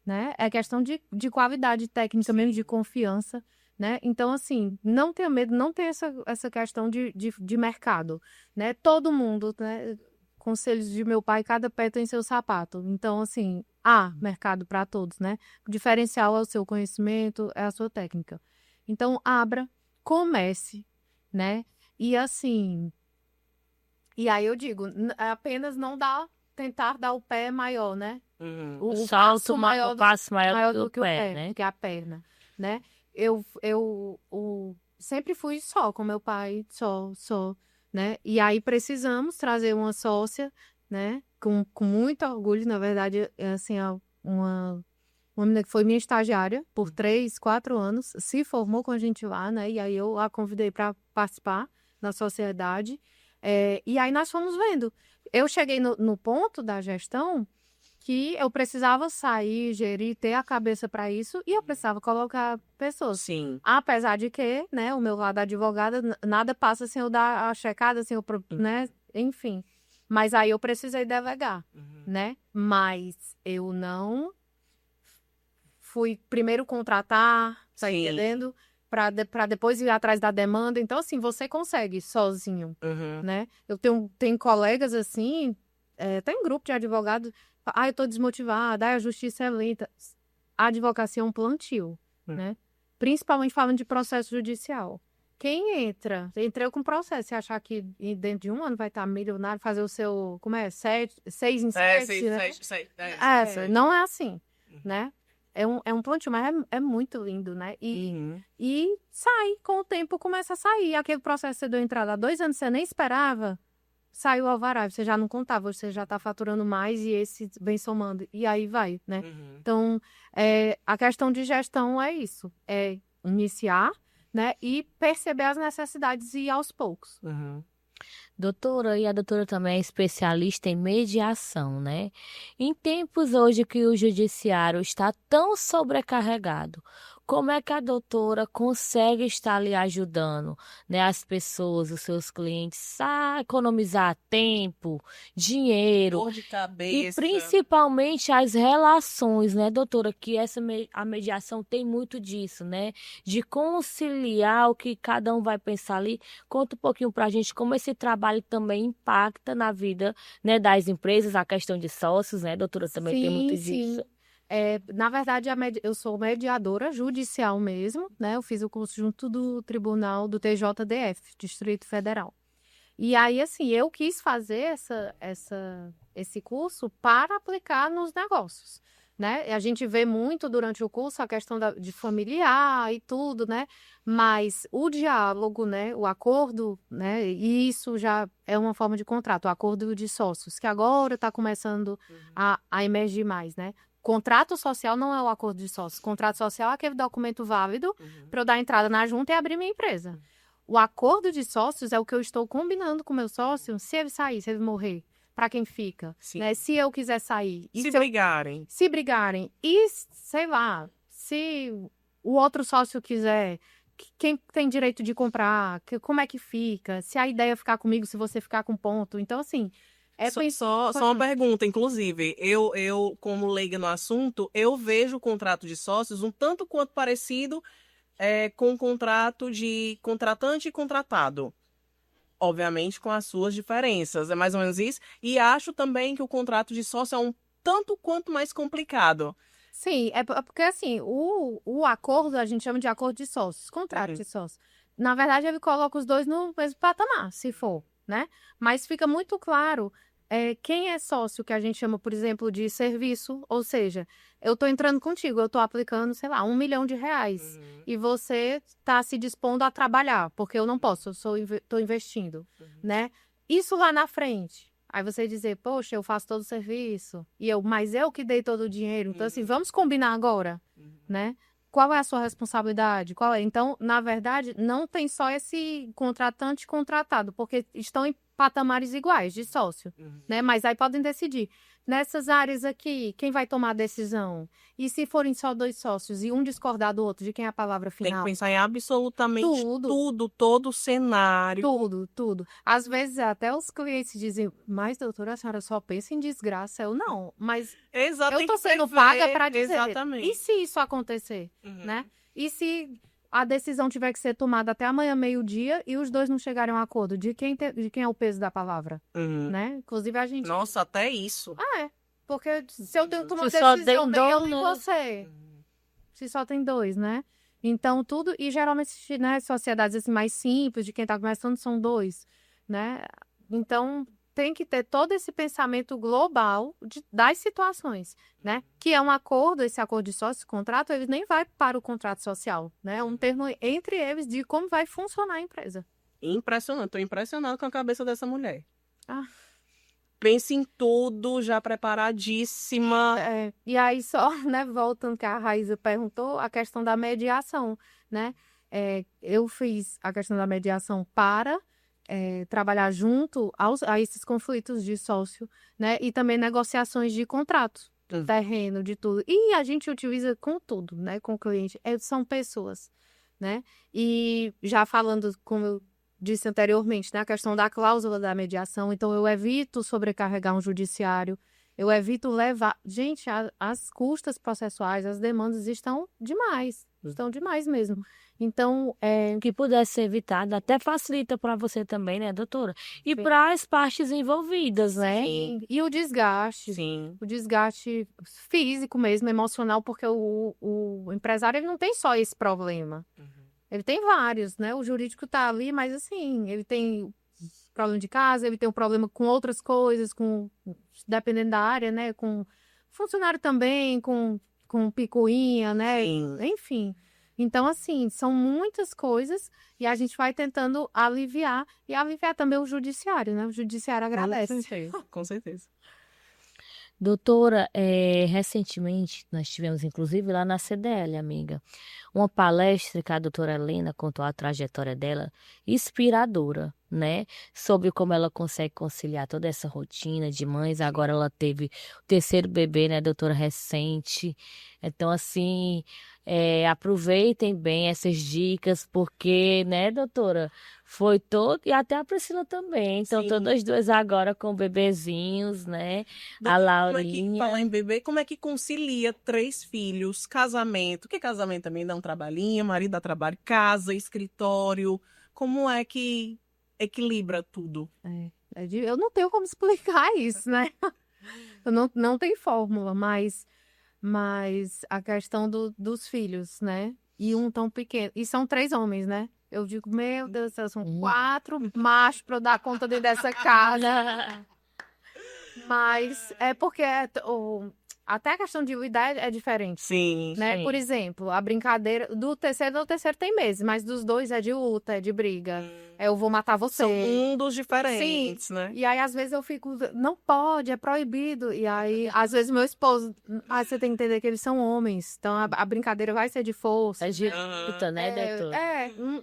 né? É questão de qualidade técnica mesmo, de confiança, né? Então, assim, não tenha medo, não tem essa questão de mercado, né? Todo mundo, né? Conselhos de meu pai, cada pé tem seu sapato. Então, assim, há mercado para todos, né? O diferencial é o seu conhecimento, é a sua técnica. Então, abra, comece, né? E, assim... E aí eu digo, apenas não tentar dar o pé maior, né? O salto maior, o passo maior do que o pé, né? do que a perna, né? Eu sempre fui só com meu pai, só, né? E aí precisamos trazer uma sócia, né? Com muito orgulho, na verdade, assim, uma menina que foi minha estagiária por 3, 4 anos, se formou com a gente lá, né? E aí eu a convidei para participar da sociedade. E aí nós fomos vendo. Eu cheguei no ponto da gestão que eu precisava sair, gerir, ter a cabeça para isso e eu precisava colocar pessoas. Sim. Apesar de que, né, o meu lado advogada, nada passa sem eu dar a checada, sem eu, né, enfim. Mas aí eu precisei delegar, né? Mas eu não fui primeiro contratar, tá entendendo? Para depois ir atrás da demanda. Então, assim, você consegue sozinho, né? Eu tenho colegas, assim, tem grupo de advogados, eu tô desmotivada, a justiça é lenta. A advocacia é um plantio, né? Principalmente falando de processo judicial. Quem entra com processo, se achar que dentro de um ano vai estar milionário, fazer o seu, 6 em 7, né? Não é assim, né? É um plantio, mas é muito lindo, né? E sai, com o tempo começa a sair. Aquele processo que você deu entrada há 2 anos, você nem esperava, saiu o alvará, você já não contava, você já está faturando mais e esse vem somando. E aí vai, né? Então, a questão de gestão é isso. É iniciar, né? E perceber as necessidades e ir aos poucos. Doutora, e a doutora também é especialista em mediação, né? Em tempos hoje que o judiciário está tão sobrecarregado, como é que a doutora consegue estar ali ajudando, né, as pessoas, os seus clientes, a economizar tempo, dinheiro, dor de cabeça, e principalmente as relações, né, doutora? Que a mediação tem muito disso, né? De conciliar o que cada um vai pensar ali. Conta um pouquinho pra gente como esse trabalho também impacta na vida, né, das empresas, a questão de sócios, né, doutora? Também tem muito disso. Sim. Na verdade, eu sou mediadora judicial mesmo, né? Eu fiz o curso junto do Tribunal do TJDF, Distrito Federal. E aí, assim, eu quis fazer esse curso para aplicar nos negócios, né? A gente vê muito durante o curso a questão de familiar e tudo, né? Mas o diálogo, né? O acordo, né? E isso já é uma forma de contrato, o acordo de sócios, que agora está começando a emergir mais, né? Contrato social não é o acordo de sócios. Contrato social é aquele documento válido para eu dar entrada na junta e abrir minha empresa. O acordo de sócios é o que eu estou combinando com o meu sócio, se ele sair, se ele morrer, para quem fica, né? Se eu quiser sair. Se brigarem. Se brigarem. E, sei lá, se o outro sócio quiser, quem tem direito de comprar, como é que fica, se a ideia ficar comigo, se você ficar com ponto. Então, assim, Só uma pergunta, inclusive. Eu, como leiga no assunto, eu vejo o contrato de sócios um tanto quanto parecido com o contrato de contratante e contratado. Obviamente, com as suas diferenças. É mais ou menos isso. E acho também que o contrato de sócio é um tanto quanto mais complicado. Sim, porque assim, o acordo a gente chama de acordo de sócios, contrato de sócios. Na verdade, ele coloca os dois no mesmo patamar, se for, né? Mas fica muito claro quem é sócio, que a gente chama, por exemplo, de serviço, ou seja, eu estou entrando contigo, eu estou aplicando, sei lá, R$1 milhão, e você está se dispondo a trabalhar, porque eu não posso, eu estou investindo, né? Isso lá na frente. Aí você dizer, poxa, eu faço todo o serviço, mas eu que dei todo o dinheiro. Então, assim, vamos combinar agora, né? Qual é a sua responsabilidade? Qual é? Então, na verdade, não tem só esse contratante contratado, porque estão em patamares iguais de sócio, né? Mas aí podem decidir. Nessas áreas aqui, quem vai tomar a decisão? E se forem só dois sócios e um discordar do outro, de quem é a palavra final? Tem que pensar em absolutamente tudo, todo o cenário. Tudo. Às vezes até os clientes dizem, mas doutora, a senhora só pensa em desgraça. Eu não, mas eu estou sendo paga para dizer. Exatamente. E se isso acontecer, né? E se a decisão tiver que ser tomada até amanhã, meio-dia, e os dois não chegarem a um acordo? De quem é o peso da palavra, né? Inclusive a gente... Nossa, até isso. Porque se eu tenho que tomar só decisão, tem eu e você. Se só tem dois, né? Então, tudo... E geralmente, né, sociedades assim, mais simples, de quem está começando, são dois, né? Então, tem que ter todo esse pensamento global das situações, né? Que é um acordo, esse acordo de sócio, contrato, ele nem vai para o contrato social, né? É um termo entre eles de como vai funcionar a empresa. Impressionante. Estou impressionado com a cabeça dessa mulher. Pense em tudo, já preparadíssima. E aí, só, né, voltando que a Raíza perguntou, a questão da mediação, né? Eu fiz a questão da mediação para trabalhar junto a esses conflitos de sócio, né? E também negociações de contratos, terreno, de tudo. E a gente utiliza com tudo, né? Com o cliente. São pessoas, né? E já falando, como eu disse anteriormente, né, a questão da cláusula da mediação. Então, eu evito sobrecarregar um judiciário, eu evito levar... Gente, as custas processuais, as demandas estão demais mesmo. Então, que pudesse ser evitado, até facilita para você também, né, doutora? E para as partes envolvidas, né? Sim. E o desgaste. Sim. O desgaste físico mesmo, emocional, porque o empresário ele não tem só esse problema. Ele tem vários, né? O jurídico tá ali, mas assim, ele tem problema de casa, ele tem um problema com outras coisas, dependendo da área, né? Com funcionário também, com picuinha, né? Sim. Enfim. Então, assim, são muitas coisas e a gente vai tentando aliviar e aliviar também o judiciário, né? O judiciário agradece. Com certeza. Doutora, recentemente nós tivemos, inclusive, lá na CDL, amiga, uma palestra que a doutora Helena contou a trajetória dela, inspiradora, né? Sobre como ela consegue conciliar toda essa rotina de mães. Agora ela teve o terceiro bebê, né, doutora, recente. Então, assim, aproveitem bem essas dicas, porque, né, doutora, foi todo... E até a Priscila também. Então, Sim. todas duas agora com bebezinhos, né? A Doutora, Laurinha. Falar em bebê, como é que concilia 3 filhos, casamento? Porque casamento também dá um trabalhinho, marido dá trabalho, casa, escritório. Como é que equilibra tudo? Eu não tenho como explicar isso, né? Eu não tenho fórmula, mas a questão dos filhos, né? E um tão pequeno. E são 3 homens, né? Eu digo, meu Deus do céu, são 4 machos para eu dar conta dessa casa. Mas é porque até a questão de idade é diferente. Sim, né? sim. Por exemplo, a brincadeira do terceiro tem meses, mas dos 2 é de luta, é de briga. Eu vou matar você. São mundos diferentes, né? E aí, às vezes, eu fico, não pode, é proibido. E aí, às vezes, meu esposo, você tem que entender que eles são homens. Então, a brincadeira vai ser de força. É de luta, né, doutora?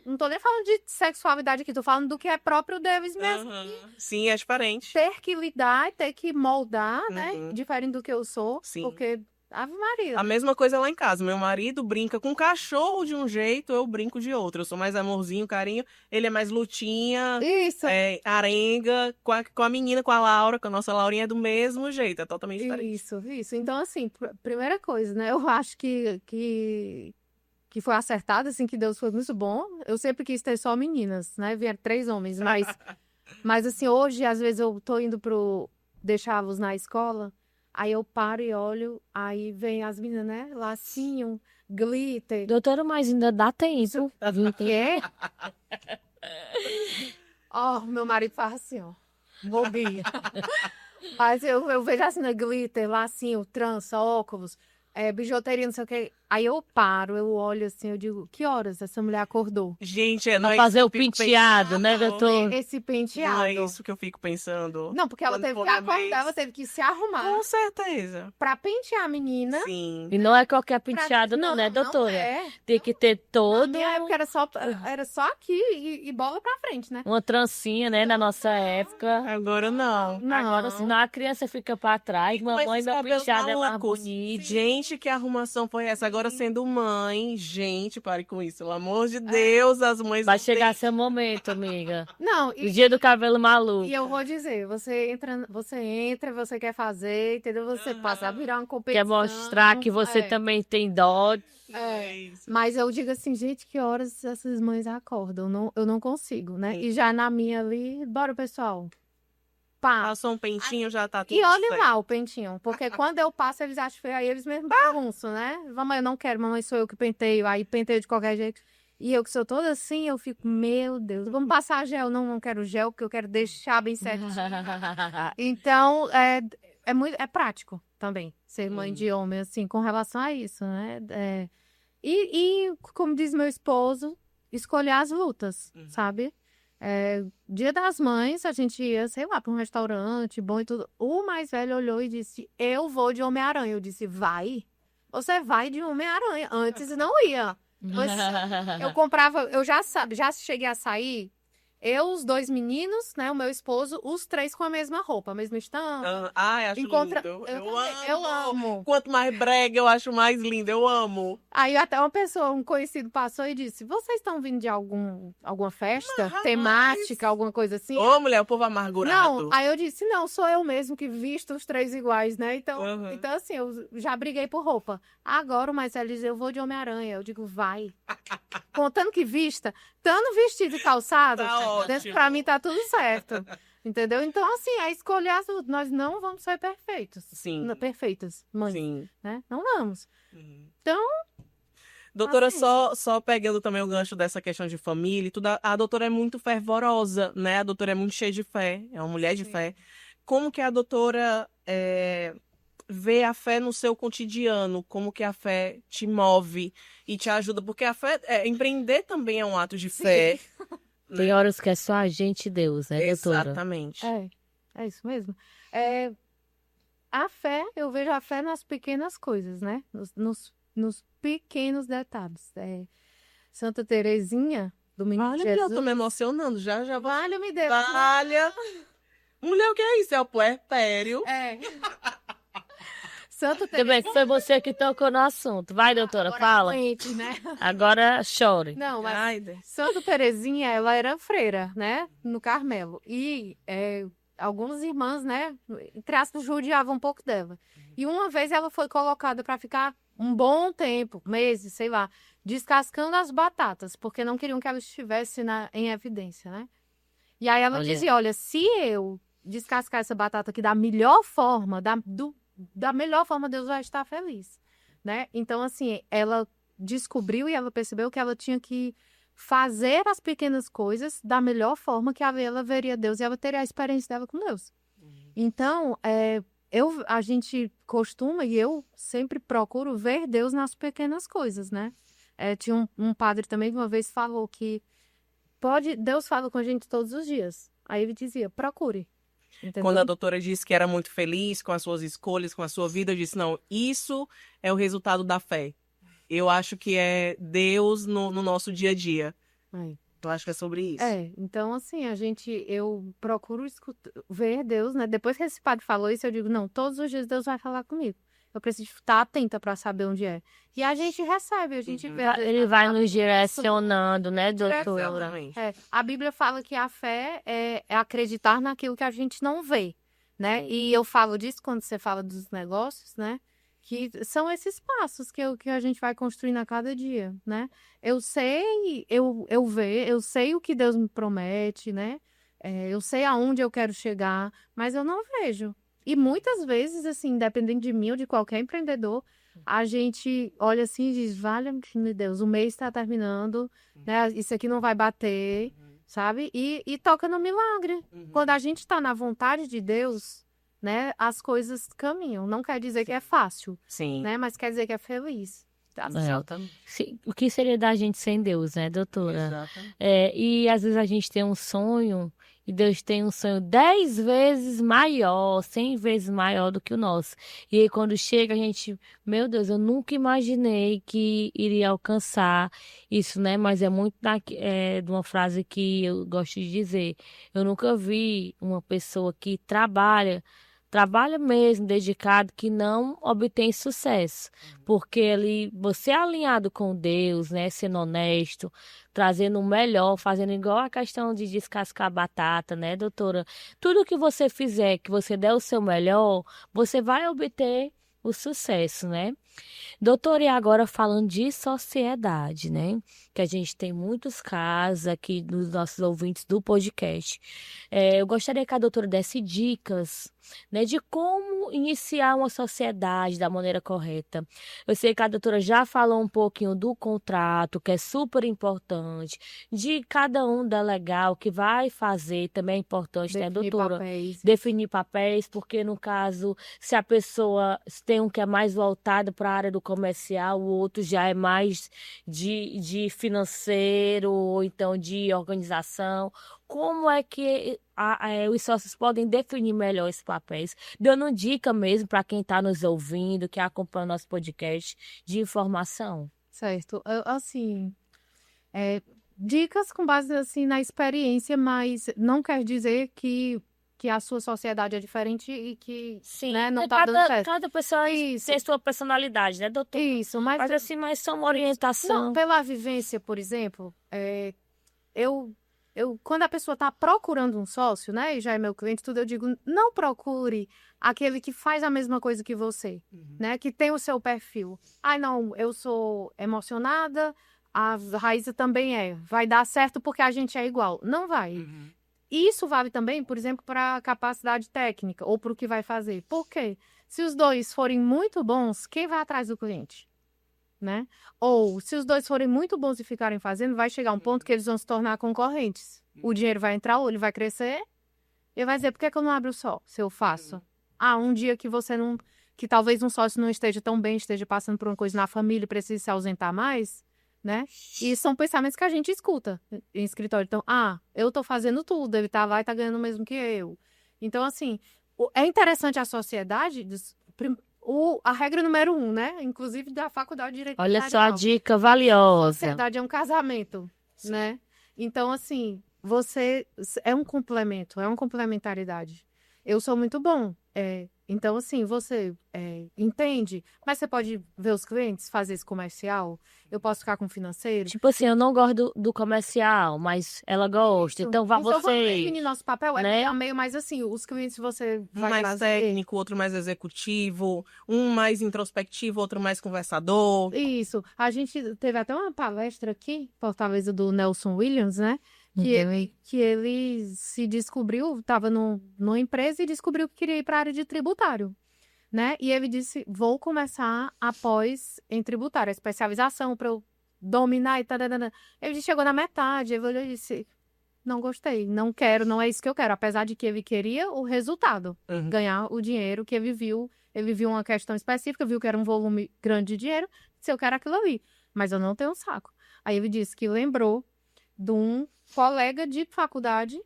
Não tô nem falando de sexualidade aqui, tô falando do que é próprio deles mesmo. Sim, é diferente. Ter que lidar, ter que moldar, né? Diferente do que eu sou. Sim. Porque Ave Maria. A mesma coisa lá em casa. Meu marido brinca com cachorro de um jeito, eu brinco de outro. Eu sou mais amorzinho, carinho. Ele é mais lutinha, Isso. arenga. Com a menina, com a Laura, com a nossa Laurinha é do mesmo jeito, é totalmente diferente. Isso. Então, assim, primeira coisa, né? Eu acho que foi acertado, assim, que Deus foi muito bom. Eu sempre quis ter só meninas, né? Vieram 3 homens, mas assim, hoje, às vezes, eu tô indo deixá-los na escola, aí eu paro e olho, aí vem as meninas, né? Lacinho, glitter. Doutora, mas ainda dá tempo. O quê? Ó, meu marido faz assim, ó. Bobinha. Mas eu vejo assim, né? Glitter, lacinho, trança, óculos, bijuteria, não sei o quê. Aí eu paro, eu olho assim, eu digo, que horas essa mulher acordou? Gente, não Pra é fazer isso o que eu fico penteado, né, pensando. doutor? Esse penteado. Não é isso que eu fico pensando. Não, porque ela Quando teve for que minha acordar, vez. ela teve que se arrumar Com certeza. pra pentear a menina. Sim. E não é qualquer penteado, não, né, doutora? Não é. Tem que ter Na todo minha época era só aqui e bola pra frente, né? uma trancinha, né, na nossa época. Agora não. Agora, senão a criança fica pra trás. Mamãe, Mas meu cabelos penteado é mais malucos. bonito. Gente, que arrumação foi essa? Agora sendo mãe, gente, pare com isso. Pelo amor de Deus, as mães Vai não chegar têm- seu momento, amiga. Não, O dia do cabelo maluco. e eu vou dizer, você entra, você quer fazer, entendeu? Você passa a virar uma Quer competição. mostrar que você É, também tem dó. É isso. Mas eu digo assim, gente, que horas essas mães acordam? Eu não consigo, né? E já na minha ali, bora, pessoal. Pá. Passou um pentinho, já tá tudo E olha certo. lá o pentinho, porque quando eu passo, eles acham feio, aí eles mesmo bagunçam, né? Mamãe, eu não quero, mamãe, sou eu que penteio, aí penteio de qualquer jeito. E eu que sou toda assim, eu fico, meu Deus, vamos passar gel. Não quero gel, porque eu quero deixar bem certinho. Então, é prático também ser mãe de homem, assim, com relação a isso, né? E como diz meu esposo, escolher as lutas, sabe? Dia das Mães, a gente ia, sei lá, para um restaurante bom e tudo. O mais velho olhou e disse, eu vou de Homem-Aranha. Eu disse, vai? Você vai de Homem-Aranha. Antes não ia. Eu comprava, eu já cheguei a sair, os 2 meninos, né, o meu esposo, os 3 com a mesma roupa, a mesma estampa. Ai, acho lindo. Eu amo. Quanto mais brega, eu acho mais lindo. Eu amo. Aí até um conhecido passou e disse, vocês estão vindo de alguma festa Mas, temática, alguma coisa assim? Ô, mulher, o povo amargurado. Não, aí eu disse, não, sou eu mesmo que visto os 3 iguais, né? Então, Uhum. então assim, eu já briguei por roupa. Agora o mais velho diz, eu vou de Homem-Aranha. Eu digo, vai. Contando que vista, estando vestido e calçado, Tá ótimo. pra mim tá tudo certo. Entendeu? Então, assim, a escolher nós não vamos ser perfeitos. Sim. Perfeitas, mãe, Sim. né? Não vamos. Uhum. Então, Doutora, assim. só pegando também o gancho dessa questão de família e tudo, a doutora é muito fervorosa, né? A doutora é muito cheia de fé, é uma mulher de fé. Como que a doutora vê a fé no seu cotidiano? Como que a fé te move e te ajuda? Porque a fé, empreender também é um ato de fé. Tem horas que é só a gente e Deus, né, doutora? Exatamente. É isso mesmo. A fé, eu vejo a fé nas pequenas coisas, né? Nos pequenos detalhes. Santa Terezinha, do Menino Olha, Jesus. eu tô me emocionando, já vou. Valha-me Deus. Valha. Mulher, o que é isso? É o puerpério. Santa Tudo bem, Terezinha. foi você que tocou no assunto. Vai, doutora, Agora fala. aguente, né? Agora chore. Não, mas Ai, Deus. Santa Terezinha, ela era freira, né? No Carmelo. E algumas irmãs, né? Entre aspas, judiavam um pouco dela. E uma vez ela foi colocada para ficar um bom tempo, meses, sei lá, descascando as batatas, porque não queriam que ela estivesse em evidência, né? E aí ela dizia, olha, se eu descascar essa batata aqui da melhor forma, da melhor forma, Deus vai estar feliz, né? Então, assim, ela descobriu e ela percebeu que ela tinha que fazer as pequenas coisas da melhor forma que ela veria Deus e ela teria a experiência dela com Deus. Então, a gente costuma e eu sempre procuro ver Deus nas pequenas coisas, né? Tinha um padre também que uma vez falou que Deus fala com a gente todos os dias. Aí ele dizia, procure. Entendeu? Quando a doutora disse que era muito feliz com as suas escolhas, com a sua vida, eu disse, não, isso é o resultado da fé. Eu acho que é Deus no nosso dia a dia. Eu acho que é sobre isso. Então assim, eu procuro ver Deus, né? Depois que esse padre falou isso, eu digo, não, todos os dias Deus vai falar comigo. eu preciso estar atenta para saber onde é. E a gente recebe, a gente vê. Ele vai nos direcionando, né, doutora? Exatamente. A Bíblia fala que a fé é acreditar naquilo que a gente não vê, né? E eu falo disso quando você fala dos negócios, né? Que são esses passos que a gente vai construindo a cada dia, né? Eu sei, eu sei o que Deus me promete, né? Eu sei aonde eu quero chegar, mas eu não vejo. E muitas vezes, assim, independente de mim ou de qualquer empreendedor, a gente olha assim e diz, vale-me Deus, o mês está terminando, né? Isso aqui não vai bater, sabe? E toca no milagre. Quando a gente está na vontade de Deus, né? As coisas caminham. Não quer dizer que é fácil, Sim. né? Mas quer dizer que é feliz. Exatamente. O que seria da gente sem Deus, né, doutora? Exatamente. E às vezes a gente tem um sonho e Deus tem um sonho 10 vezes maior, 100 vezes maior do que o nosso. E aí quando chega a gente, meu Deus, eu nunca imaginei que iria alcançar isso, né? Mas é muito de uma frase que eu gosto de dizer. Eu nunca vi uma pessoa que trabalha mesmo, dedicado, que não obtém sucesso. Porque ali, você é alinhado com Deus, né, sendo honesto, trazendo o melhor, fazendo igual a questão de descascar batata, né, doutora? Tudo que você fizer, que você der o seu melhor, você vai obter o sucesso, né? Doutora, e agora falando de sociedade, né? Que a gente tem muitos casos aqui dos nossos ouvintes do podcast. Eu gostaria que a doutora desse dicas, né, de como iniciar uma sociedade da maneira correta. Eu sei que a doutora já falou um pouquinho do contrato, que é super importante, de cada um delegar o que vai fazer, também é importante, né, doutora? Papéis. Definir papéis, porque no caso, se a pessoa tem um que é mais voltado para a área do comercial, o outro já é mais de financeiro, ou então de organização. Como é que os sócios podem definir melhor esses papéis? Dando dica mesmo para quem está nos ouvindo, que acompanha o nosso podcast, de informação. Certo. Assim, dicas com base assim, na experiência, mas não quer dizer que a sua sociedade é diferente e que Sim, né, não está dando certo. Cada pessoa Isso. tem sua personalidade, né, doutor? Isso, mas assim, mais só uma orientação. não, pela vivência, por exemplo, quando a pessoa está procurando um sócio, né, e já é meu cliente, tudo, eu digo, não procure aquele que faz a mesma coisa que você, né, que tem o seu perfil. Ai, não, eu sou emocionada, a Raíssa também vai dar certo porque a gente é igual. Não vai. Isso vale também, por exemplo, para a capacidade técnica ou para o que vai fazer. Por quê? Se os dois forem muito bons, quem vai atrás do cliente? Né? Ou se os dois forem muito bons e ficarem fazendo, vai chegar um ponto que eles vão se tornar concorrentes. O dinheiro vai entrar, ou ele vai crescer, e vai dizer, por que eu não abro só, se eu faço? Um dia que você não... que talvez um sócio não esteja tão bem, esteja passando por uma coisa na família e precise se ausentar mais, né? E são pensamentos que a gente escuta em escritório. Então, eu tô fazendo tudo, ele tá lá e tá ganhando o mesmo que eu. Então, assim, é interessante a sociedade... a regra número 1, né? Inclusive da faculdade de Direito. Olha só a dica valiosa. A sociedade é um casamento, né? Então, assim, você é um complemento, é uma complementaridade. Eu sou muito bom. Então, assim, você entende, mas você pode ver os clientes, fazer esse comercial, eu posso ficar com o financeiro. Tipo assim, eu não gosto do comercial, mas ela gosta, então vá Então, você. vamos definir nosso papel, né? meio mais assim, os clientes você vai mais trazer. técnico, outro mais executivo, um mais introspectivo, outro mais conversador. Isso. A gente teve até uma palestra aqui, Fortaleza, do Nelson Williams, né? Que ele se descobriu, estava numa empresa e descobriu que queria ir para a área de tributário, né? E ele disse, vou começar após em tributário, a especialização para eu dominar e tal. Ele chegou na metade, ele olhou e disse, não gostei, não quero, não é isso que eu quero. Apesar de que ele queria o resultado, ganhar o dinheiro que ele viu uma questão específica, viu que era um volume grande de dinheiro, disse, eu quero aquilo ali, mas eu não tenho um saco. Aí ele disse que lembrou de um colega de faculdade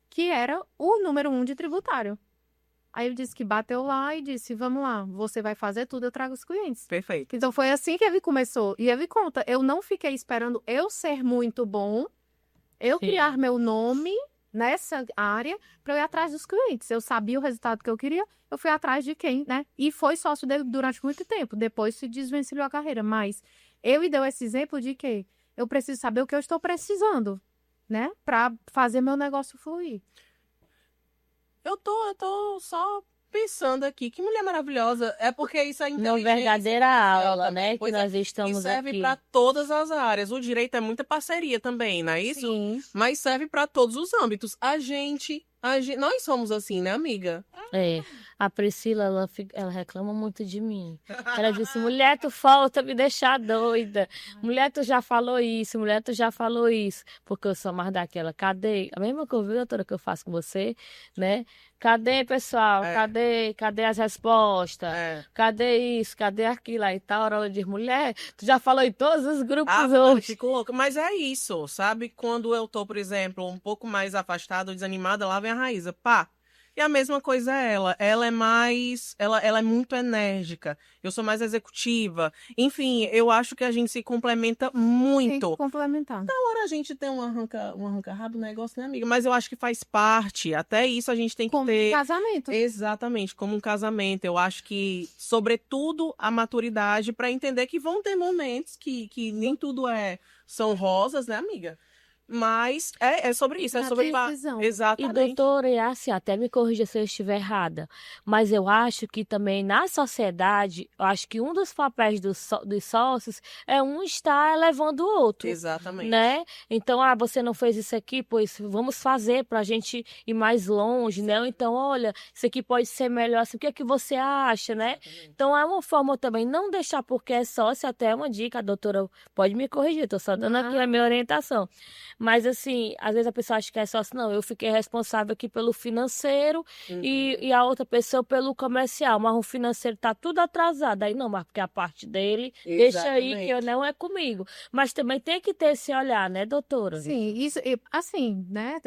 que era o número 1 de tributário. Aí ele disse que bateu lá e disse, vamos lá, você vai fazer tudo, eu trago os clientes. Perfeito. Então foi assim que ele começou. E ele conta, eu não fiquei esperando eu ser muito bom, eu criar meu nome nessa área para eu ir atrás dos clientes. Eu sabia o resultado que eu queria, eu fui atrás de quem, né? E foi sócio dele durante muito tempo. Depois se desvencilhou a carreira. Mas eu deu esse exemplo de que eu preciso saber o que eu estou precisando, né? Para fazer meu negócio fluir. Eu tô só pensando aqui, que mulher maravilhosa. É porque isso é Uma inteligência verdadeira artificial aula, também. né? Que Pois é. nós E estamos serve aqui. para todas as áreas. O direito é muita parceria também, não é isso? Sim. Mas serve para todos os âmbitos. Nós somos assim, né, amiga? É, a Priscila, ela reclama muito de mim. Ela disse, mulher, tu falta me deixar doida. Mulher, tu já falou isso, mulher, tu já falou isso. Porque eu sou mais daquela, cadê? A mesma coisa, doutora, que eu faço com você, né? Cadê, pessoal? É. Cadê as respostas? É. Cadê isso? Cadê aquilo? Aí tá a hora, ela diz, mulher, tu já falou em todos os grupos Eu hoje. fico louca. Mas é isso, sabe? Quando eu tô, por exemplo, um pouco mais afastada ou desanimada, lá vem a Raíza. Pá! E a mesma coisa é ela. Ela é mais. Ela é muito enérgica. Eu sou mais executiva. Enfim, eu acho que a gente se complementa Tem muito. que complementar. Agora a gente tem um arranca-rabo no negócio, né, amiga? Mas eu acho que faz parte. Até isso a gente tem que Como ter. casamento. Exatamente, como um casamento. Eu acho que, sobretudo, a maturidade para entender que vão ter momentos que nem tudo são rosas, né, amiga? Mas é sobre isso, é Na sobre... decisão. E, Exatamente. doutora, é assim, até me corrija se eu estiver errada, mas eu acho que também na sociedade, eu acho que um dos papéis dos sócios é um estar elevando o outro, Exatamente. né? Então, você não fez isso aqui, pois vamos fazer para a gente ir mais longe, né? Ou então, olha, isso aqui pode ser melhor, assim, o que é que você acha, né? Então, é uma forma também, não deixar porque é sócio, até uma dica, a doutora pode me corrigir, estou só dando aqui a minha orientação. Mas, assim, às vezes a pessoa acha que é sócio. Não, eu fiquei responsável aqui pelo financeiro e a outra pessoa pelo comercial. Mas o financeiro tá tudo atrasado. Aí não, mas porque a parte dele, deixa aí que não é comigo. Mas também tem que ter esse olhar, né, doutora? Sim, isso, assim, né?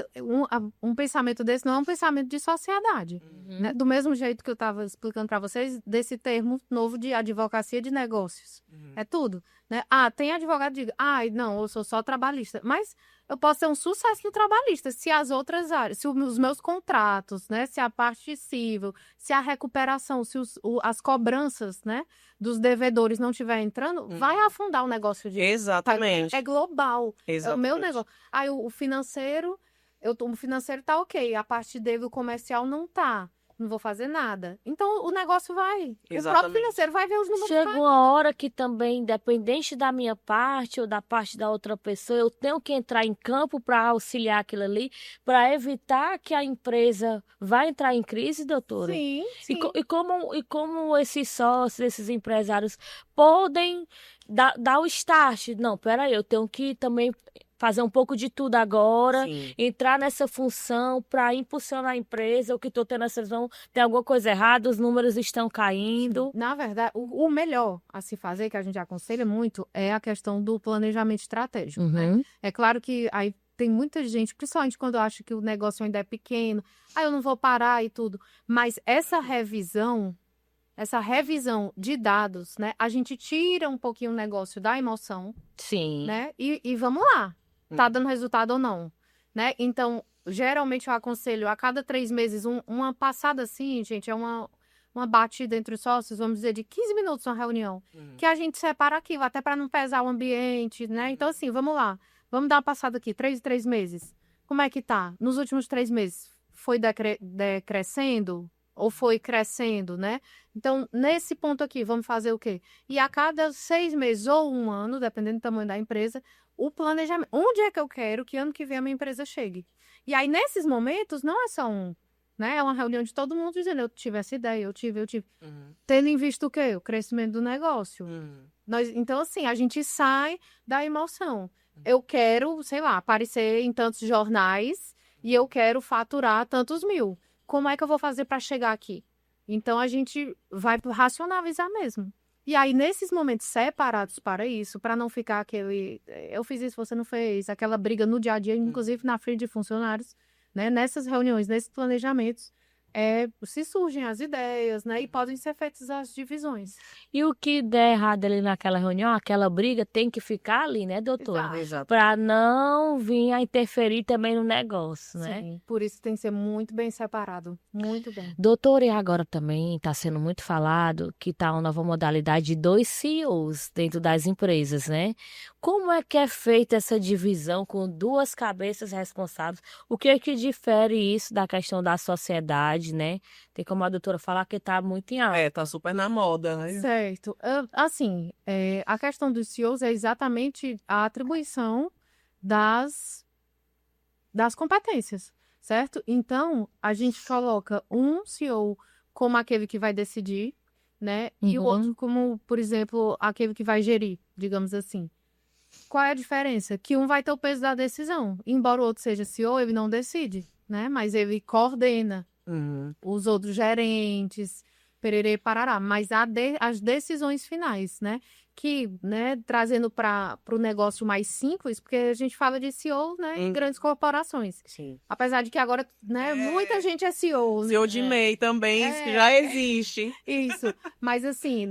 Um pensamento desse não é um pensamento de sociedade. Né? Do mesmo jeito que eu estava explicando para vocês, desse termo novo de advocacia de negócios. É tudo. Né? Tem advogado que diga, não, eu sou só trabalhista. Mas eu posso ter um sucesso no trabalhista se as outras áreas, se os meus contratos, né? Se a parte civil, se a recuperação, se as cobranças, né? Dos devedores não estiver entrando, vai afundar o negócio de... Exatamente. É global. Exatamente. É o meu negócio. Aí o financeiro, o financeiro tá ok, a parte dele, o comercial não tá. Não vou fazer nada. Então o negócio vai. Exatamente. O próprio financeiro vai ver os números. Chega uma hora que também, independente da minha parte ou da parte da outra pessoa, eu tenho que entrar em campo para auxiliar aquilo ali, para evitar que a empresa vá entrar em crise, doutora. Sim, sim. E como esses sócios, esses empresários podem dar o start? Não, peraí, eu tenho que também fazer um pouco de tudo agora, entrar nessa função para impulsionar a empresa, o que estou tendo essa visão, tem alguma coisa errada, os números estão caindo. Na verdade, o melhor a se fazer, que a gente aconselha muito, é a questão do planejamento estratégico. Né? É claro que aí tem muita gente, principalmente quando acha que o negócio ainda é pequeno, eu não vou parar e tudo, mas essa revisão de dados, né? A gente tira um pouquinho o negócio da emoção, Sim. né? E vamos lá. Tá dando resultado ou não, né? Então, geralmente eu aconselho a cada 3 meses, uma passada assim, gente, é uma batida entre os sócios, vamos dizer, de 15 minutos uma reunião, que a gente separa aquilo, até para não pesar o ambiente, né? Então, assim, vamos lá, vamos dar uma passada aqui, 3 em 3 meses. Como é que tá? Nos últimos 3 meses, foi decrescendo ou foi crescendo, né? Então, nesse ponto aqui, vamos fazer o quê? E a cada 6 meses ou 1 ano, dependendo do tamanho da empresa, o planejamento. Onde é que eu quero que ano que vem a minha empresa chegue? E aí, nesses momentos, não é só né? É uma reunião de todo mundo dizendo, eu tive essa ideia, eu tive. Tendo em vista o quê? O crescimento do negócio. Então, assim, a gente sai da emoção. Eu quero, sei lá, aparecer em tantos jornais e eu quero faturar tantos mil. Como é que eu vou fazer para chegar aqui? Então, a gente vai racionalizar mesmo. E aí, nesses momentos separados para isso, para não ficar aquele... Eu fiz isso, você não fez. Aquela briga no dia a dia, inclusive na frente de funcionários, né? Nessas reuniões, nesses planejamentos, se surgem as ideias, né? E podem ser feitas as divisões. E o que der errado ali naquela reunião, aquela briga tem que ficar ali, né, doutora? Exato. Para não vir a interferir também no negócio, né? Sim, por isso tem que ser muito bem separado. Muito bem. Doutora, e agora também está sendo muito falado que está uma nova modalidade de 2 CEOs dentro das empresas, né? Como é que é feita essa divisão com 2 cabeças responsáveis? O que é que difere isso da questão da sociedade, né? Tem como a doutora falar que está muito em alta. Tá super na moda, né? Certo. Assim, a questão dos CEOs é exatamente a atribuição das competências, certo? Então, a gente coloca um CEO como aquele que vai decidir, né? E o outro como, por exemplo, aquele que vai gerir, digamos assim. Qual é a diferença? Que um vai ter o peso da decisão. Embora o outro seja CEO, ele não decide, né? Mas ele coordena os outros gerentes, pererê, parará. Mas as decisões finais, né? Que, né, trazendo para o negócio mais simples, porque a gente fala de CEO, né, em grandes corporações. Sim. Apesar de que agora, né, muita gente é CEO. CEO de MEI também, isso já existe. Isso. Mas, assim,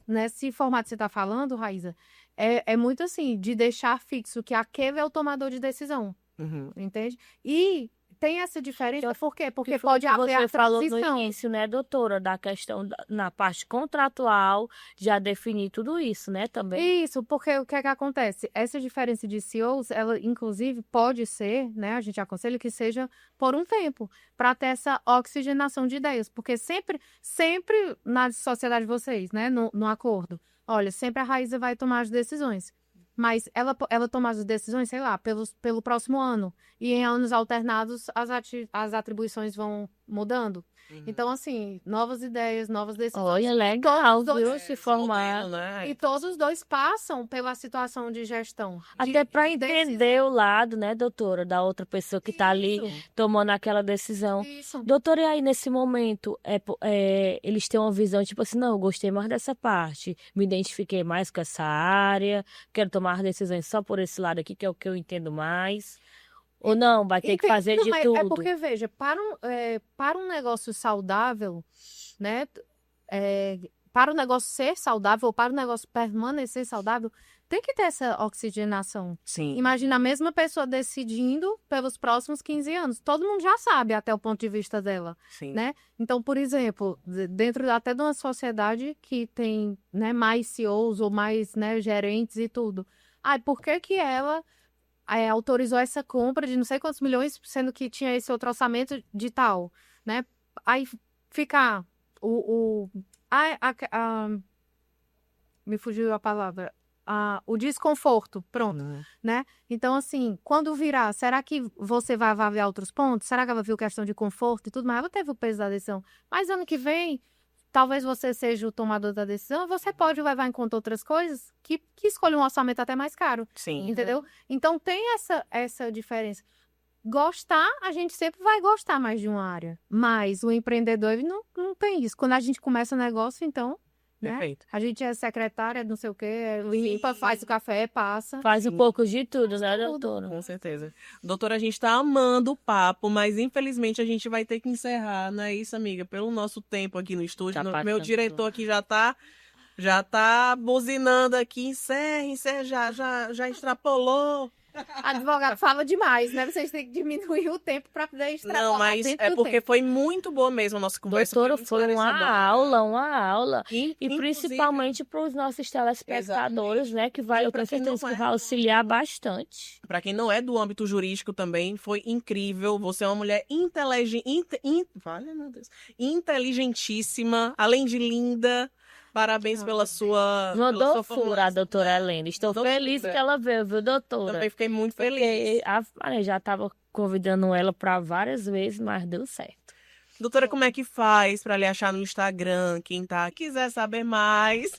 nesse formato que você está falando, Raíza, é muito assim, de deixar fixo que aquele é o tomador de decisão. Entende? E tem essa diferença, por quê? Porque pode haver a Você falou no transição. início, né, doutora, da questão na parte contratual, já definir tudo isso, né, também. Isso, porque o que é que acontece? Essa diferença de CEOs, ela inclusive pode ser, né, a gente aconselha que seja por um tempo, para ter essa oxigenação de ideias, porque sempre na sociedade de vocês, né, no acordo, olha, sempre a Raíza vai tomar as decisões. Mas ela toma as decisões, sei lá, pelo próximo ano. E em anos alternados, as atribuições vão mudando. Então, assim, novas ideias, novas decisões. Olha, legal, Todos os viu, dois- se formar. né? E todos os dois passam pela situação de gestão. Até para decisão. entender o lado, né, doutora, da outra pessoa que está ali tomando aquela decisão. Isso. Doutora, e aí nesse momento, eles têm uma visão tipo assim, não, eu gostei mais dessa parte, me identifiquei mais com essa área, quero tomar decisões só por esse lado aqui, que é o que eu entendo mais. Ou não, vai ter que fazer de Não, tudo. É porque, veja, para um negócio saudável, né? Para o negócio ser saudável, ou para o negócio permanecer saudável, tem que ter essa oxigenação. Sim. Imagina a mesma pessoa decidindo pelos próximos 15 anos. Todo mundo já sabe até o ponto de vista dela, Sim. né? Então, por exemplo, dentro até de uma sociedade que tem, né, mais CEOs ou mais, né, gerentes e tudo. Por que ela autorizou essa compra de não sei quantos milhões, sendo que tinha esse outro orçamento de tal, né? Aí fica me fugiu a palavra. O desconforto, pronto, né? Então, assim, quando virar, será que você vai avaliar outros pontos? Será que ela viu questão de conforto e tudo mais? Ela teve o peso da decisão. Mas ano que vem, talvez você seja o tomador da decisão, você pode levar em conta outras coisas que escolhe um orçamento até mais caro. Sim. Entendeu? Então, tem essa diferença. Gostar, a gente sempre vai gostar mais de uma área. Mas o empreendedor, ele não tem isso. Quando a gente começa o negócio, então, né? Perfeito. A gente é secretária, não sei o quê, limpa, faz o café, passa. Faz um pouco de tudo, né, tudo. doutora? Com certeza. Doutora, a gente tá amando o papo, mas infelizmente a gente vai ter que encerrar, não é isso, amiga? Pelo nosso tempo aqui no estúdio. Tá Meu passando. diretor aqui já tá buzinando aqui. Encerra, já extrapolou. Advogado fala demais, né? Vocês têm que diminuir o tempo para poder extrapolar. Não, mas dentro é do porque tempo. foi muito boa mesmo a nossa conversa. Doutora, muito foi esclarecedora. uma aula. E Inclusive, principalmente para os nossos telespectadores, né? Que vai, eu tenho certeza que vai auxiliar bastante. Para quem não é do âmbito jurídico também, foi incrível. Você é uma mulher inteligentíssima, além de linda. Parabéns pela sua... Mandou fura a doutora Helena. Estou feliz que ela veio, viu, doutora? Também fiquei muito feliz. Porque a Maria já estava convidando ela para várias vezes, mas deu certo. Doutora, como é que faz para lhe achar no Instagram? Quem quiser saber mais.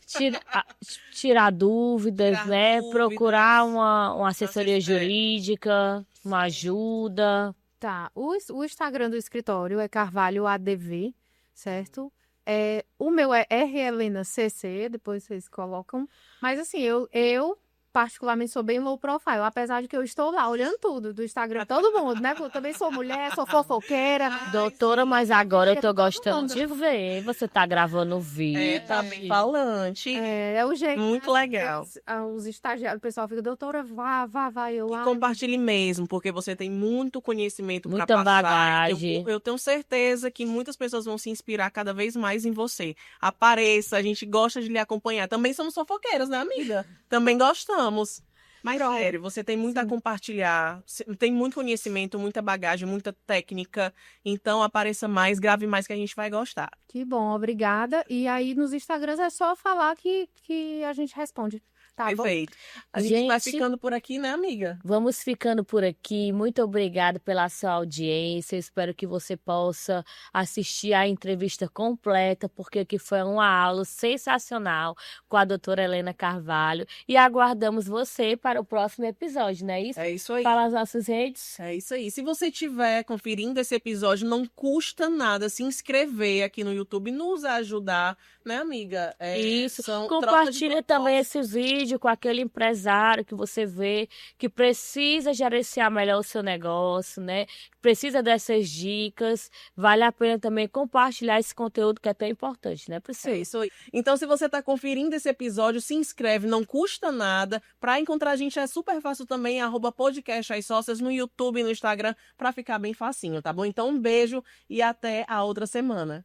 Tirar dúvidas, Tirar né? dúvidas. Procurar uma assessoria jurídica, uma ajuda. Tá. O Instagram do escritório é Carvalho ADV, certo? O meu é R Helena CC, depois vocês colocam. Mas assim, eu particularmente, sou bem low profile, apesar de que eu estou lá olhando tudo do Instagram, todo mundo, né? Porque eu também sou mulher, sou fofoqueira. Doutora, mas agora eu tô gostando de ver. Você tá gravando vídeo. Tá bem falante. É o jeito. Muito legal. Os estagiários, o pessoal fica, doutora, vá, eu E compartilhe mesmo, porque você tem muito conhecimento para Muita passar. bagagem. Eu tenho certeza que muitas pessoas vão se inspirar cada vez mais em você. Apareça, a gente gosta de lhe acompanhar. Também somos fofoqueiras, né, amiga? Também gostamos. Mas, sério, você tem muito a compartilhar, tem muito conhecimento, muita bagagem, muita técnica. Então, apareça mais, grave mais, que a gente vai gostar. Que bom, obrigada. E aí, nos Instagrams é só falar que a gente responde. Tá bom? Perfeito. A gente vai Gente, ficando por aqui, né, amiga? vamos ficando por aqui. Muito obrigada pela sua audiência. Eu espero que você possa assistir a entrevista completa, porque aqui foi uma aula sensacional com a doutora Helena Carvalho. E aguardamos você para o próximo episódio, não é isso? É isso aí. Fala as nossas redes. É isso aí. Se você estiver conferindo esse episódio, não custa nada se inscrever aqui no YouTube, nos ajudar, né, amiga? Isso. São trocas de Compartilha também propostas. esses vídeos com aquele empresário que você vê que precisa gerenciar melhor o seu negócio, né? Precisa dessas dicas. Vale a pena também compartilhar esse conteúdo que é tão importante, né, É Priscila? isso aí. Então, se você está conferindo esse episódio, se inscreve, não custa nada. Para encontrar a gente é super fácil também, @podcast As Sócias no YouTube e no Instagram, para ficar bem facinho, tá bom? Então, um beijo e até a outra semana.